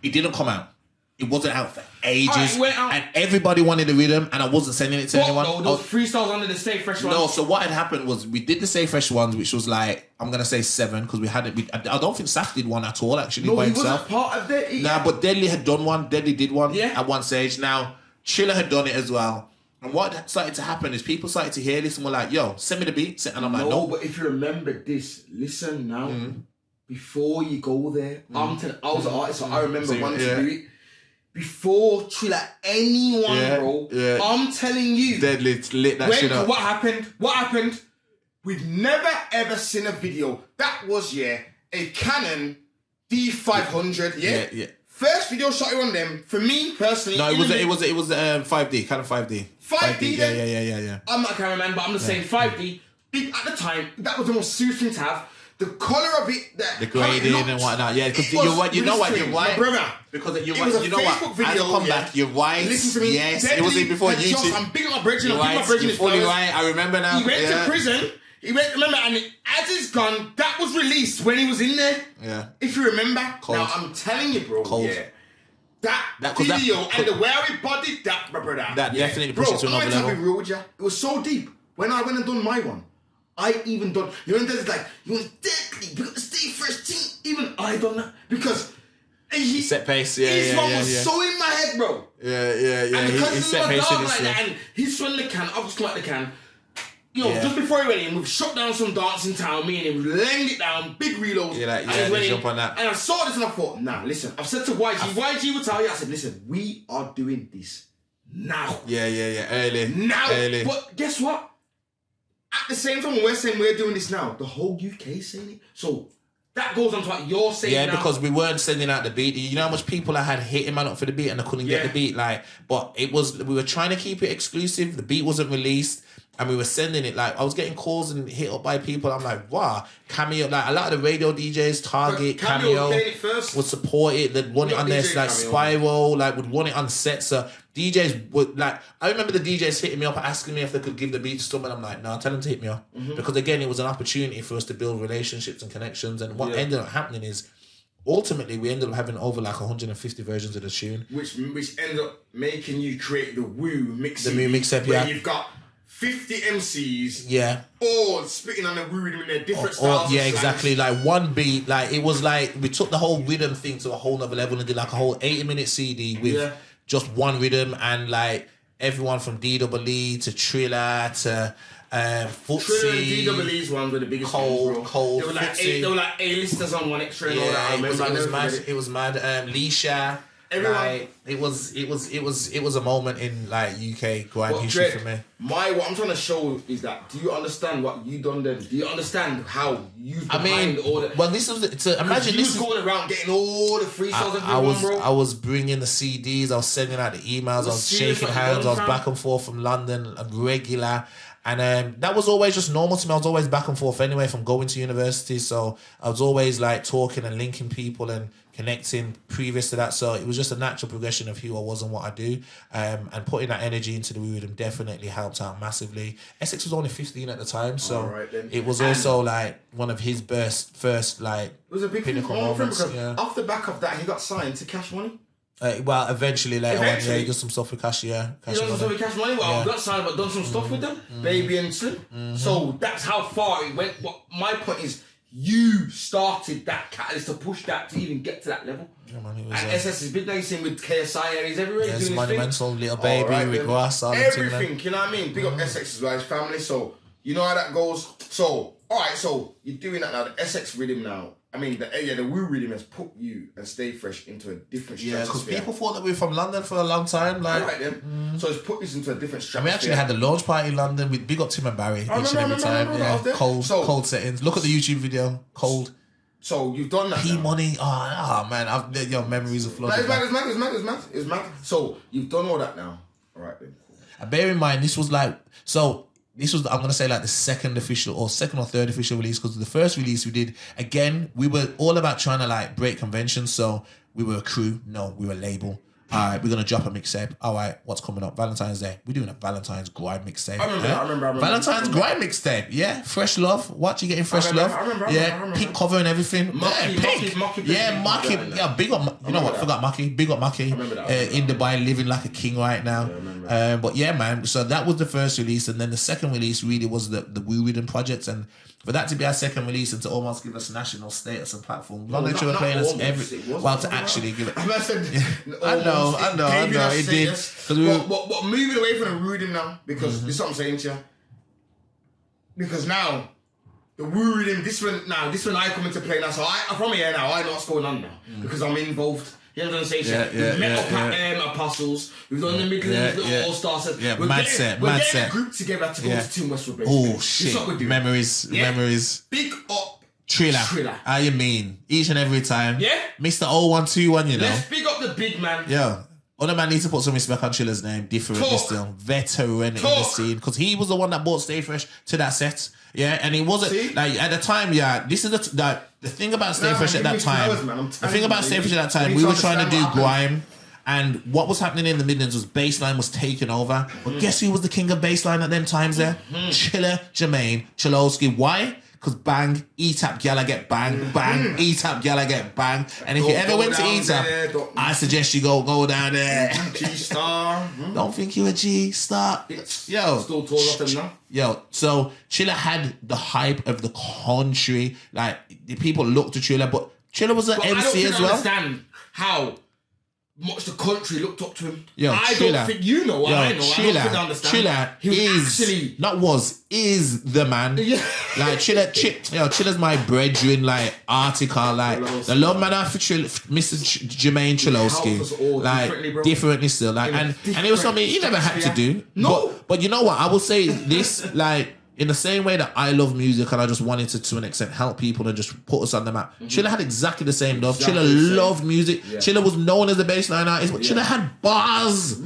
it didn't come out. It wasn't out for ages, and everybody wanted the rhythm, and I wasn't sending it to anyone. No, those freestyles under the Stay Fresh ones. No, so what had happened was we did the Stay Fresh ones, which was like, I'm gonna say 7 because we had it. I don't think Saf did one at all actually by himself. He wasn't part of that. Nah, but Deadly had done one. Deadly did one at one stage. Now Chiller had done it as well. And what started to happen is people started to hear this and were like, "Yo, send me the beat," and I'm like, "No." But if you remember this, listen now. Before you go there, I was an artist, so I remember wanting to do it. Before Chiller, anyone, bro. I'm telling you. Deadly lit that shit up. What happened? We've never ever seen a video. That was, a Canon D500, yeah? First video shot on them, for me personally. No, it was 5D, Canon 5D. 5D? Yeah. I'm not a cameraman, but I'm just saying 5D. At the time, that was the most serious thing to have. The colour of it, the grading and whatnot, because you're right. Brother, because you're right. You know what? As I come back, you're right. Listen to me. Yes, it was before YouTube. I'm big on my bridge. You're fully right. I remember now. He went to prison. And as he's gone, that was released when he was in there. Yeah. If you remember. Cold. Now I'm telling you, bro. Cold. Yeah. That video and the way we bodied that, my brother. That definitely pushed it to another level. Bro, I'm be real with you. It was so deep. When I went and done my one, I even done. You know, there's like, you want Deadly, we got the Stay Fresh team. Even I done that because set pace, his one was so in my head, bro. Yeah. And because he set pace in like that, and he's swung the can, I've just come out the can. Just before he went in, we've shut down some dance in town. Me and him laying it down, big reloads. Jump on that. And I saw this and I thought, nah, listen. I've said to YG will tell you. I said, listen, we are doing this now. Yeah. Early. Now. Early. But guess what? At the same time, we're saying we're doing this now. The whole UK is saying it. So that goes on to what you're saying now. Yeah, because we weren't sending out the beat. You know how much people I had hitting man up for the beat and I couldn't get the beat. But we were trying to keep it exclusive. The beat wasn't released. And we were sending it, I was getting calls and hit up by people. I'm like, wow, Cameo, a lot of the radio DJs, Target, Cameo would support it. They'd want it on their, Spiral, would want it on set. So DJs would, I remember the DJs hitting me up asking me if they could give the beat to someone. I'm like, no, tell them to hit me up. Because again, it was an opportunity for us to build relationships and connections. And what ended up happening is, ultimately, we ended up having over 150 versions of the tune. Which ended up making you create the Woo mix. The Woo mixtape, where you've got 50 MCs, all spitting on the Woo rhythm in their different styles. Yeah, exactly. One beat, it was we took the whole rhythm thing to a whole nother level and did a whole 80-minute CD with just one rhythm and everyone from DWE to Triller to Footsie. Triller and DWE's ones were the biggest ones, Cold. They were like A-listers on one extra and all that. It was mad. Leisha. Everyone. It was a moment in UK grime history for me. What I'm trying to show is that, do you understand what you done then? Do you understand how you all the... Well, this was imagine you was going around getting all the freestyles I was bringing the CDs, I was sending out the emails, I was shaking hands, I was back and forth from London regular. And that was always just normal to me. I was always back and forth anyway from going to university. So I was always talking and linking people and connecting previous to that. So it was just a natural progression of who I was and what I do. And putting that energy into the rhythm definitely helped out massively. Essex was only 15 at the time. So it was also one of his first it was a big pinnacle moments. Because off the back of that, he got signed to Cash Money. Eventually later on, he did some stuff with Cash, He done some stuff with Cash Money. Well, I got signed, but done some stuff with them, Baby and Slim. So that's how far it went. But my point is, you started that catalyst to push that to even get to that level. Yeah, man, and SS is big now. He's seen with KSI and he's everywhere. Yes, doing Monumental, Little Baby, Rick Ross, everything. You know what I mean? Big up Essex as well, his family. So you know how that goes. So alright, so you're doing that now. The Essex rhythm now. I mean, the Woo rhythm has put you and Stay Fresh into a different stratosphere. Yeah, because people thought that we were from London for a long time. So it's put us into a different stratosphere. And we actually had the launch party in London with big up Tim and Barry each and every time. Cold settings. Look at the YouTube video. Cold. So you've done that. Money. Oh man, your memories are flooding. It's mad. So you've done all that now. All right then. And bear in mind, this was this was, I'm going to say, like the second or third official release, because the first release we did, again, we were all about trying to like break conventions. So we were a crew. No, we were a label. All right, we're going to drop a mixtape. All right, what's coming up? Valentine's Day. We're doing a Valentine's Grime mixtape. I remember. Valentine's Grime mixtape. Yeah, Fresh Love. What, you getting Fresh Love? I remember. Pink cover and everything. Maki. Yeah, Maki. Yeah, big up. You know what? Forgot Maki. Big up Maki. In Dubai, living like a king right now. But yeah, man. So that was the first release, and then the second release really was the Woo Rhythm project, and for that to be our second release and to almost give us national status and platform, long as you were playing us to actually give it. I know, it did. But moving away from the Woo Rhythm now, because this is what I'm saying to you. Because now, the Woo Rhythm, this one I come into play now, so from here now, I know what's going on now, because I'm involved. You know what I'm saying? We've met Apostles, we've done the Midlands, the All-Star set. Yeah, we're getting a group together to go to Team Westwood basically. Oh shit, memories. Big up Triller. How you mean? Each and every time. Yeah. Mr. 0121, you know. Let's big up the big man. Yeah. Other man needs to put some respect on Triller's name. Different still. Veteran in the scene. Because he was the one that brought Stay Fresh to that set. Yeah, and it wasn't like at the time. Yeah, this is the thing about Stay Fresh at that time. The thing about Stay Fresh at that time, we were trying to do grime, and what was happening in the Midlands was bassline was taking over. But guess who was the king of bassline at them times? There, Chiller, Jermaine, Chalowski. Why? Because bang, E-tap gyal get bang, bang, E-tap gyal get bang. And if you ever went to E-tap, I suggest you go down there. G-Star. Don't think you a G-Star. Yo. Still tall up and now. Yo, so Chiller had the hype of the country. Like, the people looked to Chiller, but Chiller was an MC as well. I don't understand how much the country looked up to him. Yo, I Chiller, don't think you know what I know. Chiller, I don't understand. Chiller is the man. Yeah. Like Chiller's my brethren, like article, like the love man after Mr. Jermaine Chalowski, like differently still, like and it was something he never had to do. No, but you know what? I will say this, like. In the same way that I love music and I just wanted to an extent help people and just put us on the map. Chiller had exactly the same love. Chiller loved music. Yeah. Chiller was known as a bassline artist, but Chiller had bars.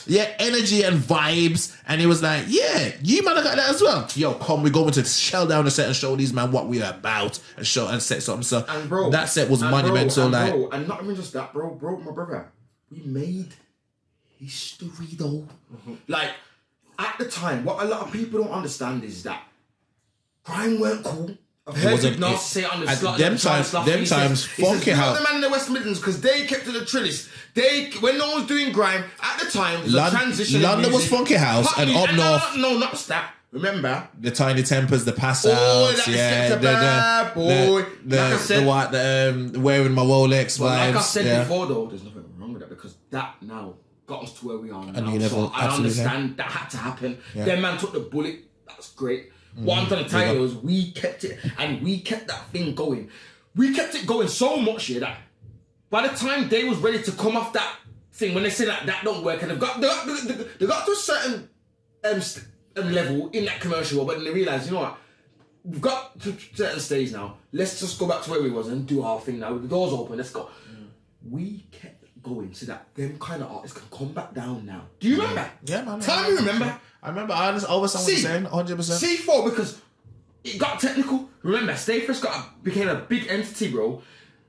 Yeah, energy and vibes. And it was like, yeah, you man got that as well. Yo, come, we're going to shell down the set and show these man what we're about and show and set something. So and bro, that set was monumental. And not even just that, bro, my brother, we made history though. Like, at the time, what a lot of people don't understand is that grime weren't cool. I've heard Big Nas say it on the slot. Them times, Funky House. The man in the West Midlands, because they kept to the trillies. When no one was doing grime, at the time, the transition London was Funky House, and up north. No, not that. Remember? The Tiny Tempers, the Pass Outs, wearing my Rolex vibes. Like I said before, though, there's nothing wrong with that, because that now got us to where we are now. So I understand that had to happen. Yeah. Then man took the bullet. That's great. What I'm trying to tell you is we kept it, and we kept that thing going. We kept it going so much here that by the time they was ready to come off that thing, when they said that don't work, and they got to a certain level in that commercial world, but then they realised, you know what, we've got to a certain stage now. Let's just go back to where we was and do our thing now. The door's open. Let's go. We kept going so that them kind of artists can come back down now. Do you remember? Yeah, man. Tell me, remember? I remember. I understand what you're saying. 100%. C4, because it got technical. Remember, Stay Fresh became a big entity, bro.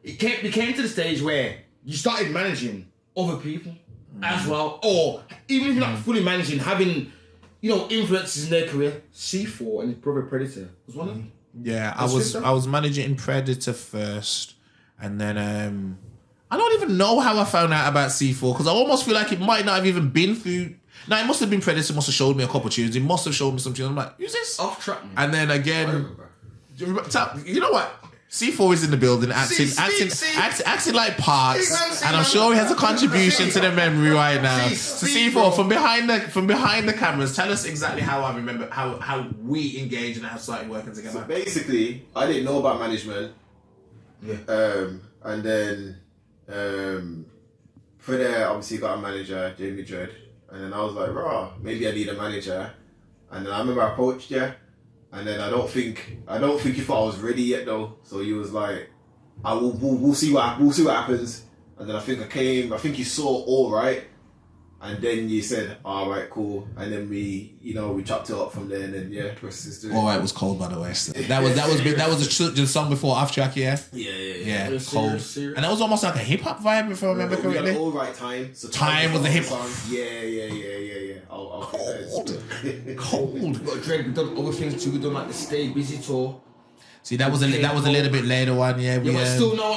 It became to the stage where you started managing other people as well, or even if not fully managing, having influences in their career. C4 and his brother Predator was one of them. Yeah, I was managing Predator first, and then I don't even know how I found out about C4, because I almost feel like it might not have even been through. Now, it must have been Predator, must have showed me a couple of tunes. He must have showed me some tunes. I'm like, who's this? Off track, man. And then again, you know what? C4 is in the building, acting like parts, and I'm sure he has a contribution to the memory right now. So C4, from behind the cameras, tell us exactly how I remember how we engaged and how started working together. So basically, I didn't know about management. Yeah. And then Fred obviously got a manager, Jamie Dred, and then I was like, "Raw, maybe I need a manager." And then I remember I approached you, and then I don't think you thought I was ready yet though. So you was like, we'll see what happens." And then I think you saw All Right, And then you said, all right, cool. And then we chopped it up from there. And then rest is history. All right was cold, by the way. So that was the song before Off Track, yeah. Yeah. Cold. And that was almost like a hip hop vibe, if I remember correctly. All right, time. So time was the hip hop. Yeah. I'll Cold. But Dred, we've done other things too. We've done like the Stay Busy tour. See, that was a little bit later one, yeah. But still, no,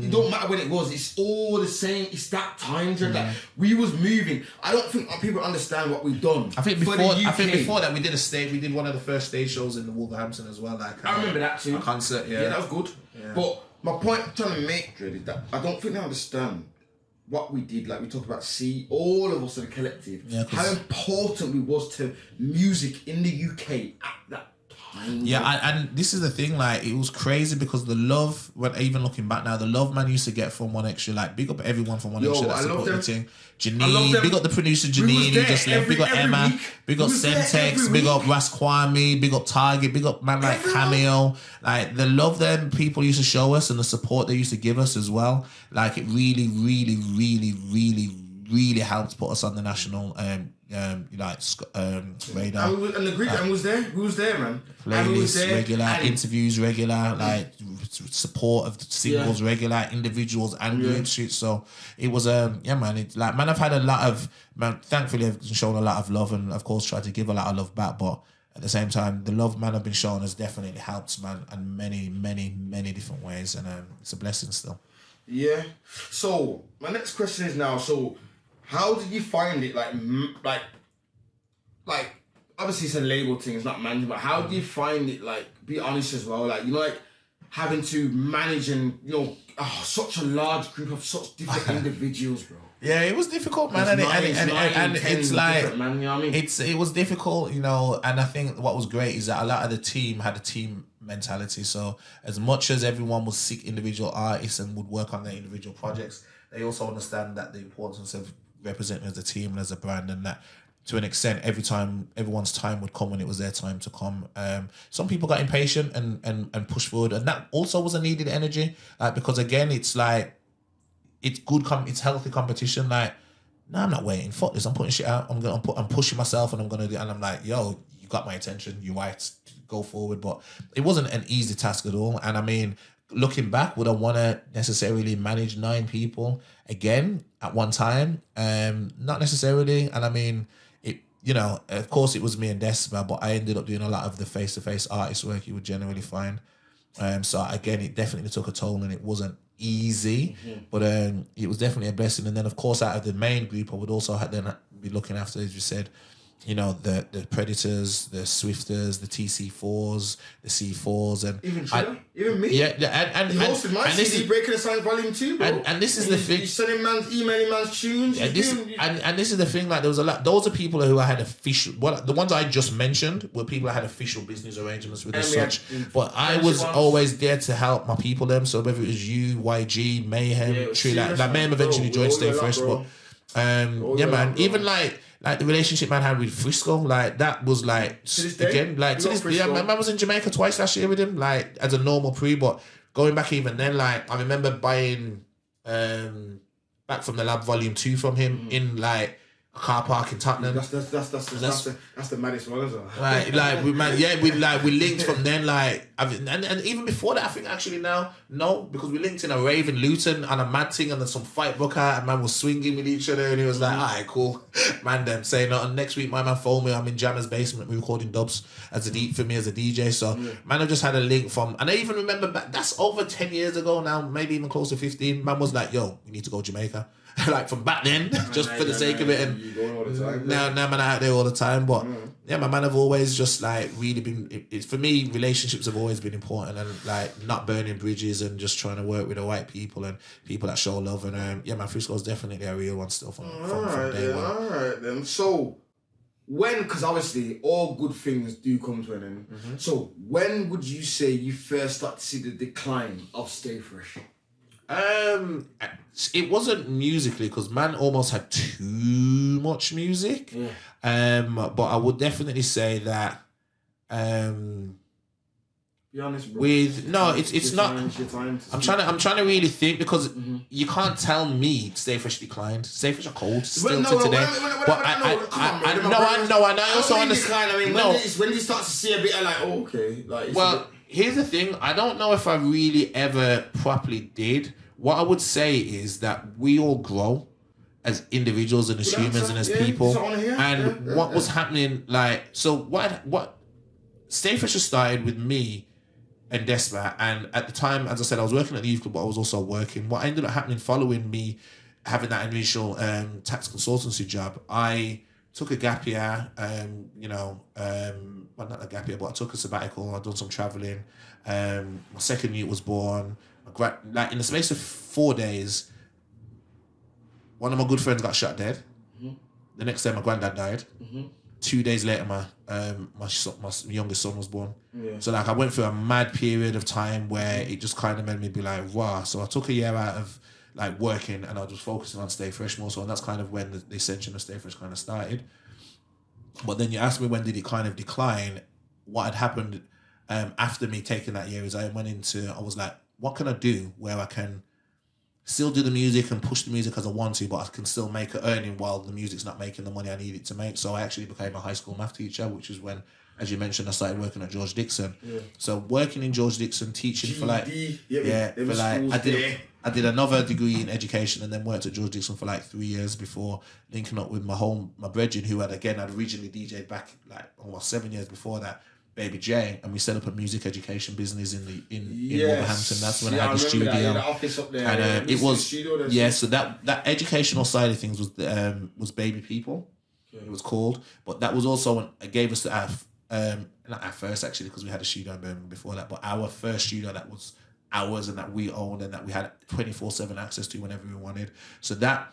it don't matter when it was. It's all the same. It's that time, Dred. Like, we was moving. I don't think people understand what we've done. I think before that we did one of the first stage shows in the Wolverhampton as well. Like I remember that too. A concert, yeah. Yeah, that was good. Yeah. But my point I'm trying to make, Dred, is that I don't think they understand what we did. Like we talked about, all of us in the collective, how important we was to music in the UK at that. And this is the thing, like it was crazy because the love, when even looking back now, the love man used to get from One Extra, like big up everyone from One Extra that supported the thing. Janine, big up the producer Janine who just left, big up Emma, big up Semtex, big up Rasquami, big up Target, big up man like Cameo. Like the love that people used to show us and the support they used to give us as well, like it really, really, really, really, really helped put us on the national radar. And the group was there. Who was there, man? Playlists regular, interviews regular, like support of singles regular, individuals and group shoots. So it was man. I've had a lot of thankfully I've shown a lot of love and of course tried to give a lot of love back, but at the same time, the love man I've been shown has definitely helped man in many, many, many different ways, and it's a blessing still. Yeah. So my next question is now. So how did you find it? Like obviously it's a label thing, it's not management. But how do you find it? Like, be honest as well. Like like having to manage and such a large group of such different individuals, bro. Yeah, it was difficult, man, and it's like man, you know what I mean? It was difficult, and I think what was great is that a lot of the team had a team mentality. So as much as everyone was sick individual artists and would work on their individual projects, they also understand that the importance of representing as a team and as a brand, and that to an extent everyone's time would come when it was their time to come. Some people got impatient and pushed forward, and that also was a needed energy, because again it's like it's good it's healthy competition. Like, no, I'm not waiting, fuck this, I'm putting shit out, I'm pushing myself, and I'm gonna do, and I'm like, yo, you got my attention, you right, go forward. But it wasn't an easy task at all, and I mean, looking back, would I want to necessarily manage 9 people again at one time? Not necessarily. And I mean, of course it was me and Desma, but I ended up doing a lot of the face-to-face artist work you would generally find. So again, it definitely took a toll, and it wasn't easy, but it was definitely a blessing. And then of course, out of the main group, I would also be looking after, as you said, the Predators, the Swifters, the TC4s, the C4s, and even me. Yeah, and he hosted my CD Breaking the Science Volume 2, bro. And this is the thing. He's sending emailing man's tunes. And this is the thing. Like, there was a lot. Those are people who I had official. Well, the ones I just mentioned were people I had official business arrangements with as such. But I was always there to help my people. So whether it was you, YG, Mayhem, Tree, like Mayhem eventually joined Stay Fresh, but man, even like the relationship man had with Frisco, like that was like again, like to this day, man was in Jamaica twice last year with him, like as a normal pre. But going back even then, like I remember buying Back from the Lab Volume 2 from him in like a car park in Tottenham. That's the maddest one as well. We linked from then, and even before that, I think actually because we linked in a rave in Luton and a mad thing, and then some fight broke out, and man was swinging with each other, and he was like, alright, cool, man, them saying nothing. Next week, my man phoned me, I'm in Jammer's basement, we recording dubs for me as a DJ. So man, I just had a link from, and I even remember back, that's over 10 years ago now, maybe even close to 15. Man was like, yo, we need to go to Jamaica. Like from back then, just for the sake of it, and you going all the time, now man out there all the time. But my man have always just like really been. It's for me, relationships have always been important, and like not burning bridges and just trying to work with the right people and people that show love. And my Frisco's definitely a real one still from day one. All right then. So because obviously all good things do come to an end. So when would you say you first start to see the decline of Stay Fresh? It wasn't musically, because man almost had too much music. But I would definitely say that Be honest, bro. It's not. Your time I'm trying to really think because you can't tell me Stay Fresh declined. Stay Fresh are cold still to today. But I also understand. When you start to see a bit of like, oh, okay, like. Well, here's the thing. I don't know if I really ever properly did. What I would say is that we all grow as individuals and as humans and as people. And what was happening, like, so what Stay Fresh started with me and Despa, and at the time, as I said, I was working at the youth club, but I was also working. What ended up happening following me having that initial tax consultancy job, I took a gap year, well, not a gap year, but I took a sabbatical. I'd done some traveling. My second youth was born. Like in the space of 4 days, one of my good friends got shot dead. Mm-hmm. The next day, my granddad died. Mm-hmm. 2 days later, my youngest son was born. Yeah. So like I went through a mad period of time where it just kind of made me be like, wow. So I took a year out of like working and I was focusing on Stay Fresh more so, and that's kind of when the ascension of Stay Fresh kind of started. But then you asked me when did it kind of decline. What had happened after me taking that year is I was like, what can I do where I can still do the music and push the music as I want to, but I can still make an earning while the music's not making the money I need it to make. So I actually became a high school math teacher, which is when, as you mentioned, I started working at George Dixon. Yeah. So working in George Dixon, teaching for like, I did another degree in education and then worked at George Dixon for like 3 years before linking up with my brethren who had originally DJ'd back like almost 7 years before that, Baby J, and we set up a music education business in Wolverhampton. That's when I had the studio. The office up there. And it was so that educational side of things was Baby People. Okay. It was called, but that was also when it gave us not our first actually, because we had a studio in Birmingham before that, but our first studio that was ours and that we owned and that we had 24/7 access to whenever we wanted. So that,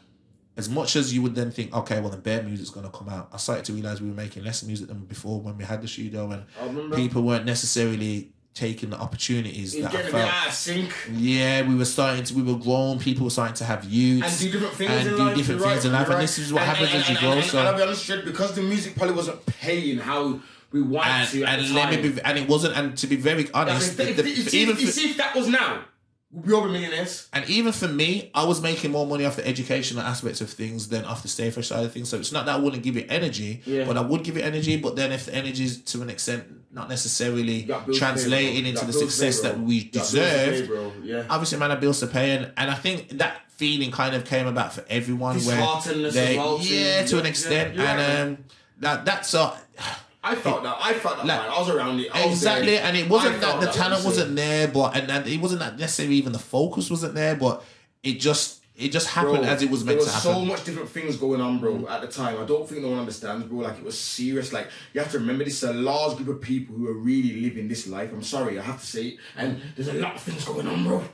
as much as you would then think, okay, well, then bare music's going to come out, I started to realise we were making less music than before when we had the studio, and people weren't necessarily taking the opportunities that I felt. Out of sync. Yeah, we were grown, people were starting to have youths. And do different things in life. And this is what happens as you grow. So I'll be honest, because the music probably wasn't paying how we wanted to at the time. And it wasn't, and to be very honest... If that was now... we'll be over millionaires. And even for me, I was making more money off the educational aspects of things than off the Stay Fresh side of things. So it's not that I wouldn't give it energy, but I would give it energy. But then if the energy is to an extent not necessarily translating into the success that we deserve, obviously, man, I have bills to pay. And I think that feeling kind of came about for everyone. To an extent. And that's... I felt that. I was around it. Exactly, and it wasn't that the talent wasn't there, but and it wasn't that necessarily even the focus wasn't there, but it just happened as it was meant to happen. There was so much different things going on, bro, at the time. I don't think no one understands, bro. Like, it was serious. Like, you have to remember, this is a large group of people who are really living this life. I'm sorry, I have to say it. And there's a lot of things going on, bro.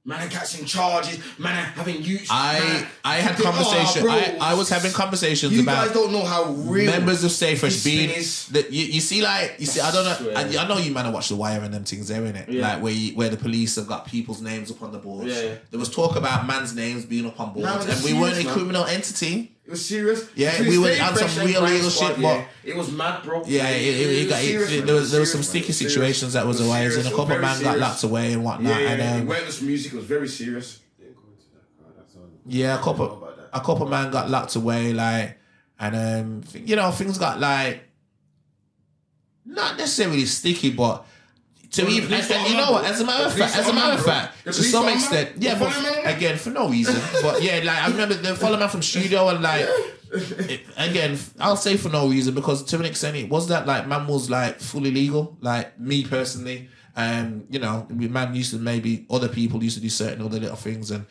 Man are catching charges, man are having youths. I had conversations. I was having conversations you about. You guys don't know how real members of Stay Fresh being. You see, I don't know. I know you man have watched The Wire and them things there, innit? Yeah. Like where the police have got people's names up on the boards. Yeah. There was talk about man's names being up on boards, and we weren't a criminal entity. It was serious. Yeah, we were on some real legal shit, but it was mad, bro. Yeah, there was some sticky situations that was arising. A couple of men got locked away and whatnot. And it wasn't just music; it was very serious. Yeah, a couple man got locked away, like, and things got like not necessarily sticky, but. To even, and you know what? As a matter of fact, to some extent, yeah, but again for no reason. But yeah, like I remember the follow man from studio and like again, I'll say for no reason because to an extent it was that like man was like fully legal. Like me personally, man used to maybe other people used to do certain other little things, and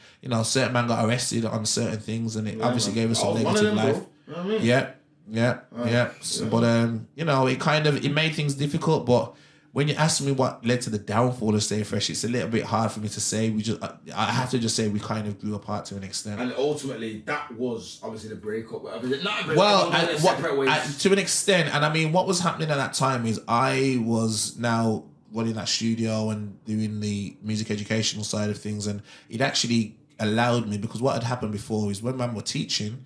certain man got arrested on certain things, and it obviously gave us some negative life. You know what I mean? Yeah. But it made things difficult, but. When you ask me what led to the downfall of Stay Fresh, it's a little bit hard for me to say. I have to just say we kind of grew apart to an extent. And ultimately, that was obviously the breakup. To an extent. And I mean, what was happening at that time is I was now running that studio and doing the music educational side of things. And it actually allowed me, because what had happened before is when man were teaching,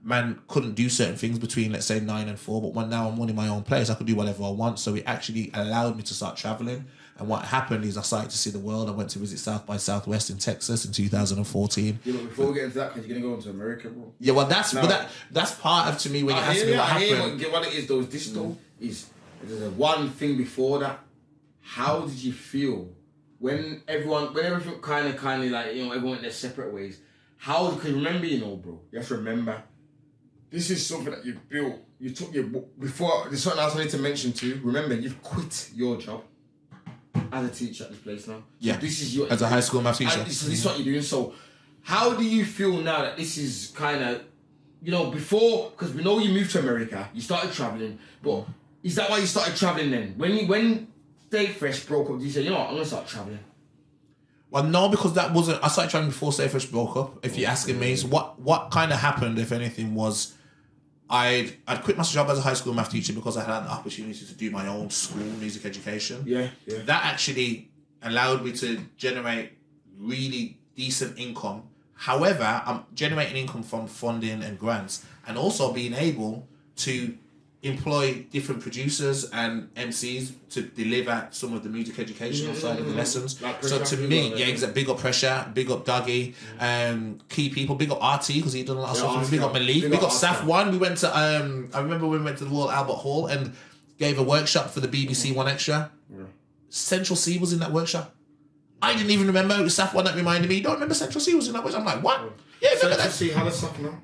man couldn't do certain things between, let's say, 9 and 4. But when now I'm running my own place, I could do whatever I want. So it actually allowed me to start traveling. And what happened is I started to see the world. I went to visit South by Southwest in Texas in 2014. Yeah, but before we get into that, because you're going to go into America, bro. Yeah, well, that's part of, to me, when you ask me what happened. What it is, though, this though, is there's one thing before that. How did you feel when everything kind of like, you know, everyone went their separate ways? How, because remember, you know, bro, you have to remember, this is something that you built. You took your book, before, there's something else I need to mention too. Remember, you've quit your job as a teacher at this place now. So yeah. This is your, as a high school math teacher. This is what you're doing. So how do you feel now that this is kind of, you know, before, because we know you moved to America, you started traveling, but is that why you started traveling then? When Stay Fresh broke up, you said, you know what, I'm going to start traveling? Well, no, because that wasn't, I started traveling before Stay Fresh broke up, if you're asking me. So what kind of happened, if anything, was I'd quit my job as a high school math teacher because I had an opportunity to do my own school music education. Yeah. That actually allowed me to generate really decent income. However, I'm generating income from funding and grants, and also being able to employ different producers and MCs to deliver some of the music educational side of the lessons. Like so to me, big up Pressure, big up Dougie, key people, big up RT because he done a lot of stuff for me, big up Malik, big up Saf One. We went to I remember when we went to the Royal Albert Hall and gave a workshop for the BBC One Extra. Yeah. Central C was in that workshop. I didn't even remember. It was Saf One that reminded me. You don't remember Central C was in that workshop? I'm like, what? Yeah, remember that. See how the stuff now.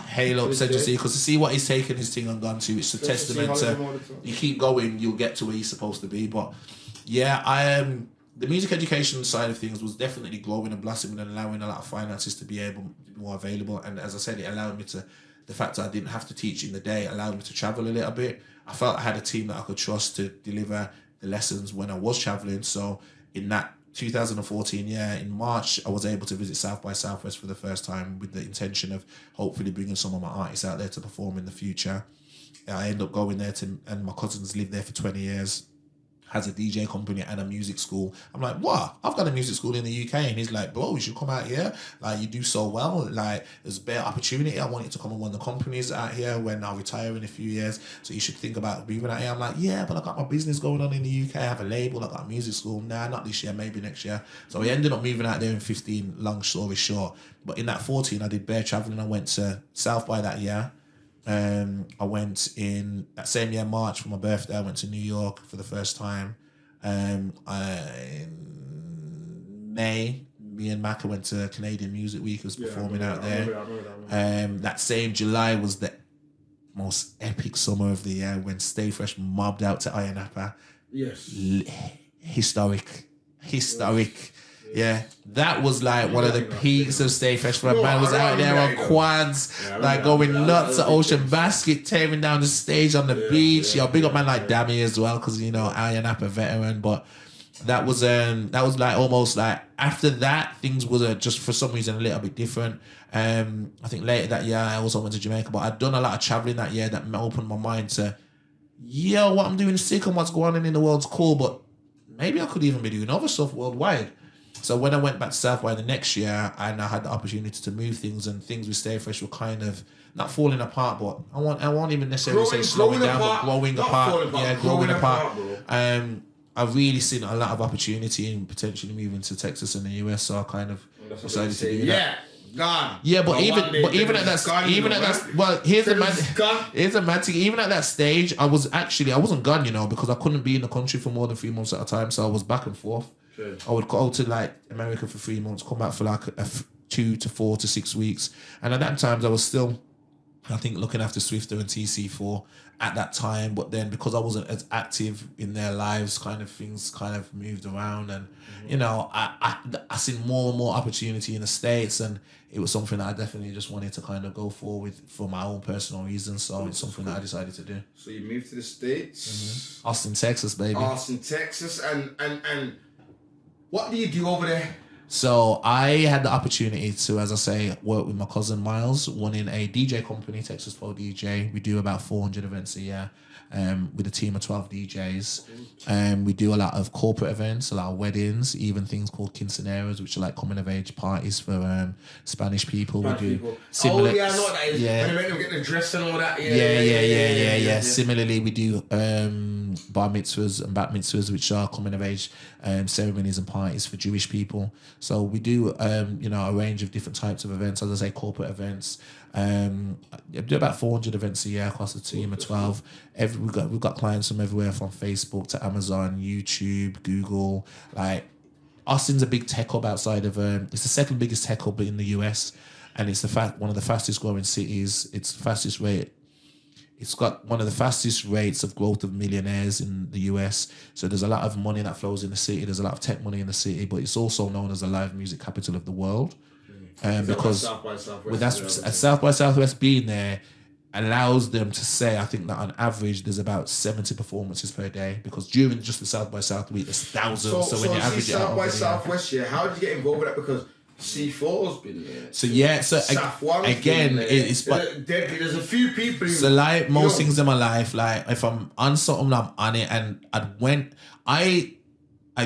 Halo Central C, because to see what he's taken his thing and gone to, it's a testament to you keep going, you'll get to where you're supposed to be. But yeah, the music education side of things was definitely growing and blossoming and allowing a lot of finances to be more available. And as I said, it allowed me to, the fact that I didn't have to teach in the day allowed me to travel a little bit. I felt I had a team that I could trust to deliver the lessons when I was traveling. So in that 2014, in March, I was able to visit South by Southwest for the first time with the intention of hopefully bringing some of my artists out there to perform in the future. I ended up going there and my cousins lived there for 20 years, has a DJ company and a music school. I'm like, what? I've got a music school in the UK. And he's like, bro, you should come out here. Like, you do so well. Like, there's a better opportunity. I want you to come and run the companies out here when I retire in a few years. So you should think about moving out here. I'm like, yeah, but I got my business going on in the UK. I have a label. I got a music school. Nah, not this year, maybe next year. So we ended up moving out there in 15, long story short. But in that 14, I did bare traveling. I went to South by that year. I went in that same year, March, for my birthday. I went to New York for the first time. In May, me and Maka went to Canadian Music Week. Was performing out there. That same July was the most epic summer of the year when Stay Fresh mobbed out to Ayia Napa. Yes. Historic. Yeah, that was like one of the peaks of Stay Fresh. For a man was out there on quads, like going nuts at Ocean Basket, tearing down the stage on the beach. Big up man like Dammy as well, because you know Ayia Napa veteran. But that was like almost like after that things was just for some reason a little bit different. I think later that year I also went to Jamaica, but I'd done a lot of traveling that year that opened my mind to, what I'm doing is sick and what's going on in the world's cool, but maybe I could even be doing other stuff worldwide. So when I went back to South by the next year, I now had the opportunity to move things, and things with Stay Fresh were kind of not falling apart, but I won't even necessarily say slowing down, but growing apart. Growing apart. I've really seen a lot of opportunity in potentially moving to Texas and the US, so I kind of decided to do that. Gone. Yeah, but even at that, well, here's the mad thing. Even at that stage, I wasn't gone, because I couldn't be in the country for more than 3 months at a time, so I was back and forth. Sure. I would go to like America for 3 months, come back for like 2 to 4 to 6 weeks, and at that time I was still, I think, looking after Swifter and TC4 at that time. But then because I wasn't as active in their lives, kind of things kind of moved around, and I seen more and more opportunity in the States, and it was something that I definitely just wanted to kind of go forward for my own personal reasons. So it's something that I decided to do. So you moved to the States, Austin, Texas, baby. Austin, Texas, and what do you do over there? So I had the opportunity to, as I say, work with my cousin Miles, running a DJ company, Texas Pro DJ. We do about 400 events a year. With a team of 12 DJs. We do a lot of corporate events, a lot of weddings, even things called quinceaneras, which are like coming of age parties for Spanish people. Spanish we do people. similar. Oh yeah, I know what that is. Yeah. When they make them get the dress and all that. Yeah. Similarly, we do bar mitzvahs and bat mitzvahs, which are coming of age ceremonies and parties for Jewish people. So we do a range of different types of events, as I say, corporate events. I do about 400 events a year across the team of 12. We've got clients from everywhere, from Facebook to Amazon, YouTube, Google. Like, Austin's a big tech hub outside of it's the second biggest tech hub in the US, and it's one of the fastest growing cities. It's the fastest rate. It's got one of the fastest rates of growth of millionaires in the US. So there's a lot of money that flows in the city. There's a lot of tech money in the city, but it's also known as the live music capital of the world. Because South by Southwest, with that South by Southwest being there allows them to say, I think that on average there's about 70 performances per day, because during just the South by South week there's thousands. So when you average it out, South by Southwest, how did you get involved with that? Because C4's been there. So yeah, so again, it's but there's a few people. So like most things in my life, like if I'm on something, I'm on it, and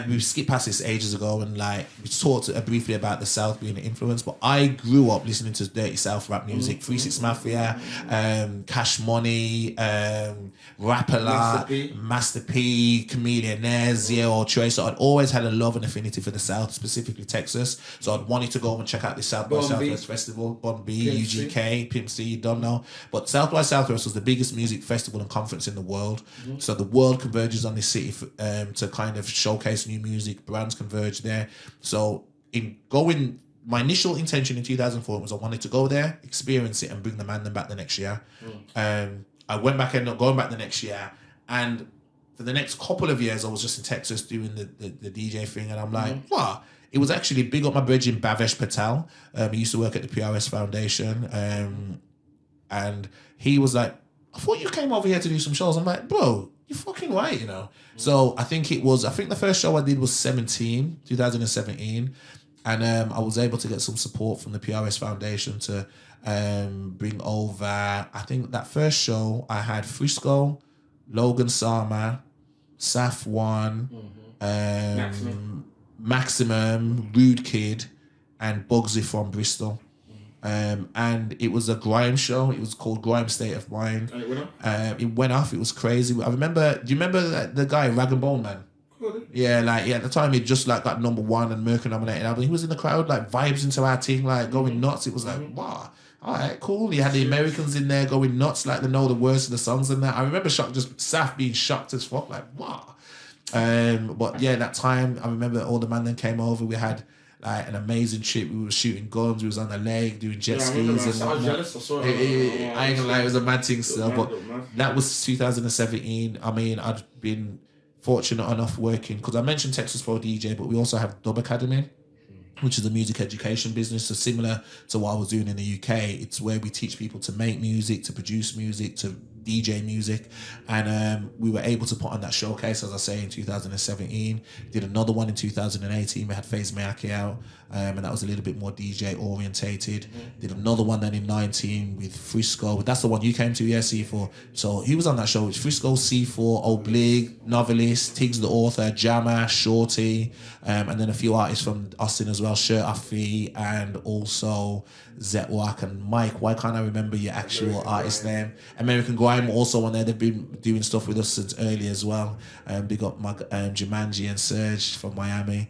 we skipped past this ages ago, and like we talked briefly about the South being an influence, but I grew up listening to dirty South rap music, 3 6 Mafia, Cash Money, Rap a Lot, Master P, Chameleonaires, or Trey. So I'd always had a love and affinity for the South, specifically Texas. So I'd wanted to go and check out the South by Southwest Festival, Bon B, UGK, Pimp C, you don't know. But South by Southwest was the biggest music festival and conference in the world. So the world converges on this city to kind of showcase new music. Brands converge there. So my initial intention in 2004 was I wanted to go there, experience it, and bring the man back the next year. I went back, ended up going back the next year, and for the next couple of years I was just in Texas doing the DJ thing, and I'm like, what? It was actually big up my bridge in Bhavesh Patel. He used to work at the PRS Foundation, and he was like, I thought you came over here to do some shows. I'm like, bro, you're fucking right, you know. So I think the first show I did was 2017, and I was able to get some support from the PRS Foundation to bring over, I think that first show I had Frisco, Logan Sama, Saf One, Maximum, Rude Kid, and Bugsy from Bristol. And it was a grime show. It was called Grime State of Mind. And it went off? It went off. It was crazy. Do you remember the guy, Rag and Bone Man? Yeah, at the time he just like got number 1 and Mercury nominated album. He was in the crowd, like vibes into our team, like going nuts. It was like, wow, all right, cool. You had the Americans in there going nuts, like they know the words of the songs and that. I remember Saf being shocked as fuck, like, wow. But yeah, that time I remember all the man then came over. We had like an amazing trip. We were shooting guns. We was on the lake doing jet skis. I was jealous. I saw it. I ain't gonna lie, it was a mad thing still. But that was 2017. I mean, I'd been fortunate enough working, because I mentioned Texas Pro DJ, but we also have Dub Academy, which is a music education business. So similar to what I was doing in the UK, it's where we teach people to make music, to produce music, to DJ music. And we were able to put on that showcase, as I say, in 2017. Did another one in 2018. We had FaZe Mayaki out, and that was a little bit more DJ orientated. Did another one then in 19 with Frisco. That's the one you came to, yeah, C4. So he was on that show. It's Frisco, C4, Oblig, Novelist, Tiggs the Author, Jammer, Shorty, and then a few artists from Austin as well, Shirt Afi, and also Zetwak and Mike. Why can't I remember your actual artist name? American Grime also on there. They've been doing stuff with us since early as well. Big up Jumanji and Serge from Miami.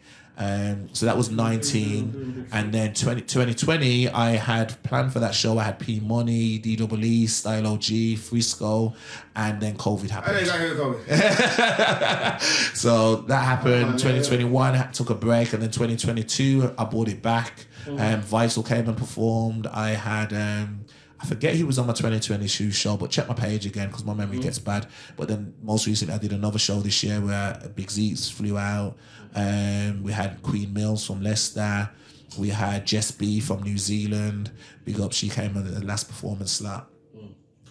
So that was 19, and then 2020 I had planned for that show. I had P Money, DWE, Style OG, Frisco, and then COVID happened. I didn't COVID. So that happened. 2021 took a break, and then 2022 I brought it back. Vital came and performed. I had I forget who was on my 2022 show, but check my page again because my memory gets bad. But then most recently I did another show this year where Big Zeeks flew out. We had Queen Mills from Leicester. We had Jess B from New Zealand. Big up, she came on the last performance slot.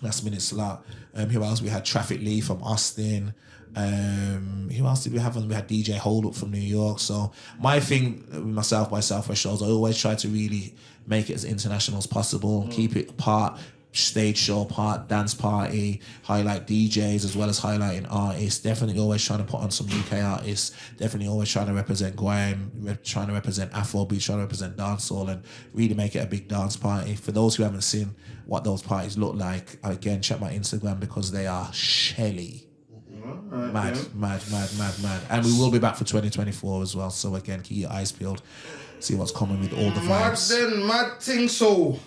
Last minute slot. Who else? We had Traffic Lee from Austin. Who else did we have on? We had DJ Hold Up from New York. So my thing with my South by Southwest shows, I always try to really make it as international as possible, keep it part stage show, part dance party, highlight DJs as well as highlighting artists. Definitely always trying to put on some UK artists. Definitely always trying to represent grime, trying to represent Afrobeat, trying to represent dancehall, and really make it a big dance party. For those who haven't seen what those parties look like, again, check my Instagram because they are shelly. Mad. And we will be back for 2024 as well. So again, keep your eyes peeled. See what's coming with all the vibes. Mad thing, so...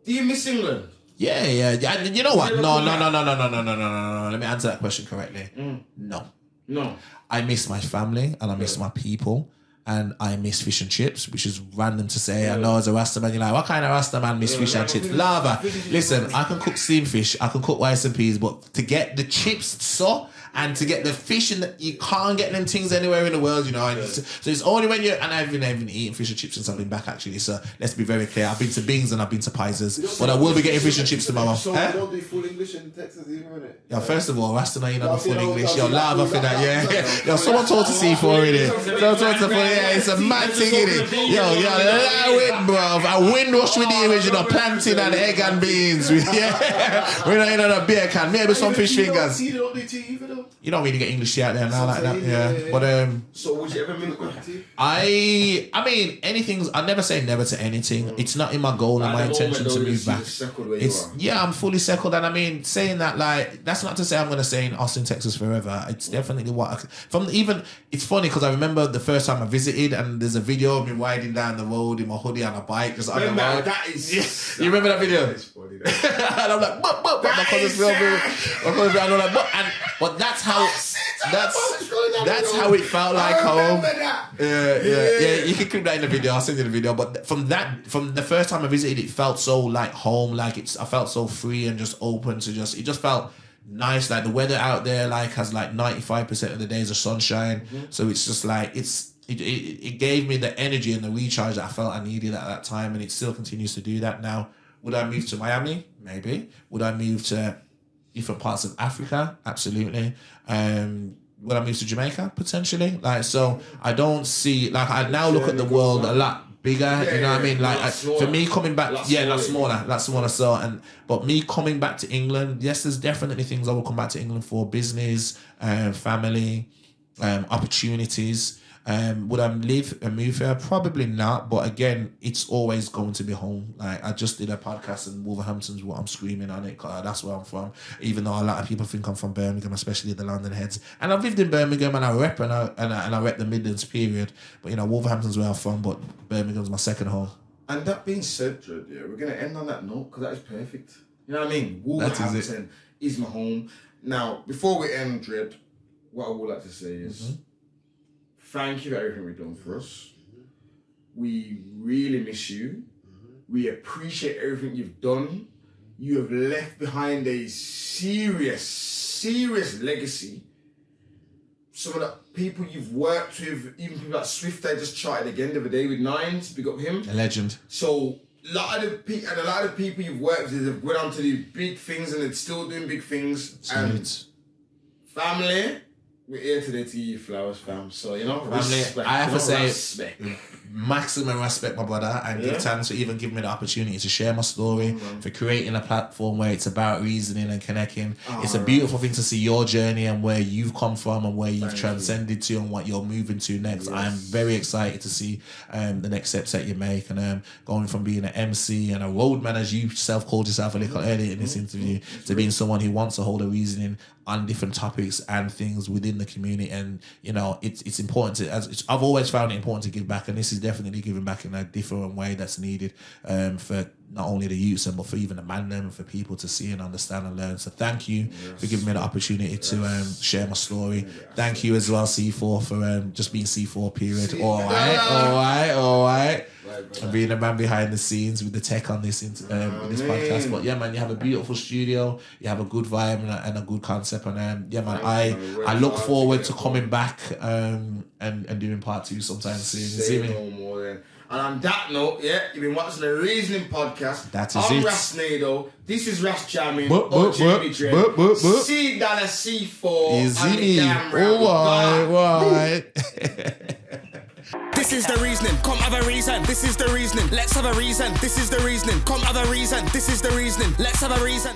Do you miss England? Yeah. And you know what? No. Let me answer that question correctly. No. I miss my family and I miss my people and I miss fish and chips, which is random to say. I know as a Rasta man, you're like, what kind of Rasta man miss fish and chips? Lava. Listen, I can cook steamed fish, I can cook rice and peas, but to get the chips and to get the fish, and you can't get them things anywhere in the world, you know. And so it's only when you're, and I've been eating fish and chips since I've been back actually. So let's be very clear. I've been to Bing's and I've been to Pizzas, but I will be getting fish and chips tomorrow. So you don't do full English in Texas either, innit? Yo, first of all, Rasta, you know the full English. Yo, lava for that, yeah. Yo, someone told to C4 already. Someone told to it's a mad thing in it. Yo, allow it, bruv. I windwash with the original plantain and egg and beans. Yeah, we're not in on a beer can. Maybe some fish fingers. You don't really get English out there now like that, yeah. But so would you ever make tea? I mean, anything's. I never say never to anything. It's not in my goal and my intention to move back. I'm fully settled, and I mean, saying that, like, that's not to say I'm gonna stay in Austin, Texas forever. It's definitely what it's funny because I remember the first time I visited, and there's a video of me riding down the road in my hoodie on a bike. Just remember, that is. Yes. You remember that video? It's funny. And I'm like, but that's how it felt like home. Yeah. You can clip that in the video. I'll send you the video. But from the first time I visited, it felt so like home. Like I felt so free and just open to it just felt nice. Like the weather out there has like 95% of the days of sunshine. So it's just like it gave me the energy and the recharge that I felt I needed at that time, and it still continues to do that now. Would I move to Miami? Maybe. Would I move to different parts of Africa? Absolutely. Would I move to Jamaica? Potentially. Like, so I don't see, like, I now look at the world a lot bigger, you know what I mean? Like, for me coming back, that's smaller. So, but me coming back to England, yes, there's definitely things I will come back to England for: business, family, opportunities. Would I live and move here? Probably not. But again, it's always going to be home. Like, I just did a podcast in Wolverhampton's what I'm screaming on it. That's where I'm from. Even though a lot of people think I'm from Birmingham, especially the London heads. And I've lived in Birmingham and I rep and I rep the Midlands period. But you know, Wolverhampton's where I'm from, but Birmingham's my second home. And that being said, Dred, we're gonna end on that note because that is perfect. You know what I mean? Wolverhampton is my home. Now, before we end, Dred, what I would like to say is. Thank you for everything you've done for us. We really miss you. We appreciate everything you've done. You have left behind a serious legacy. Some of the people you've worked with, even people like Swift, I just chatted again the other day with Nines, big up him. A legend. So a lot of the people you've worked with have gone on to do big things and they're still doing big things. And family, we're here today to give you flowers, fam. So, you know, respect. I have to say, maximum respect, my brother, and give thanks for even giving me the opportunity to share my story, for creating a platform where it's about reasoning and connecting. It's a beautiful thing to see your journey and where you've come from and where you've transcended to and what you're moving to next. I'm very excited to see the next steps that you make, and going from being an MC and a roadman, as you called yourself a little earlier in this interview, to being someone who wants to hold a reasoning on different topics and things within the community. And you know, it's important to, I've always found it important to give back, and this is definitely giving back in a different way that's needed for not only the youths but for even the man them, for people to see and understand and learn. So thank you for giving me the opportunity to share my story. Thank you as well, C4, for just being C4 period. All right. And being a man behind the scenes with the tech on this this podcast. But yeah, man, you have a beautiful studio, you have a good vibe and a good concept, and yeah, man, I look forward to coming back and doing part 2 sometime soon. See me? And on that note, yeah, you've been watching the Reasoning Podcast. That is I'm it. Ras Nado. This is Ras Jamming. Bup, or bup, Jimmy bup, Dred. bup, bup, bup. C$C4 Is on the it? camera. Oh, why? This is the reasoning. Come have a reason. This is the reasoning. Let's have a reason. This is the reasoning. Come have a reason. This is the reasoning. Let's have a reason.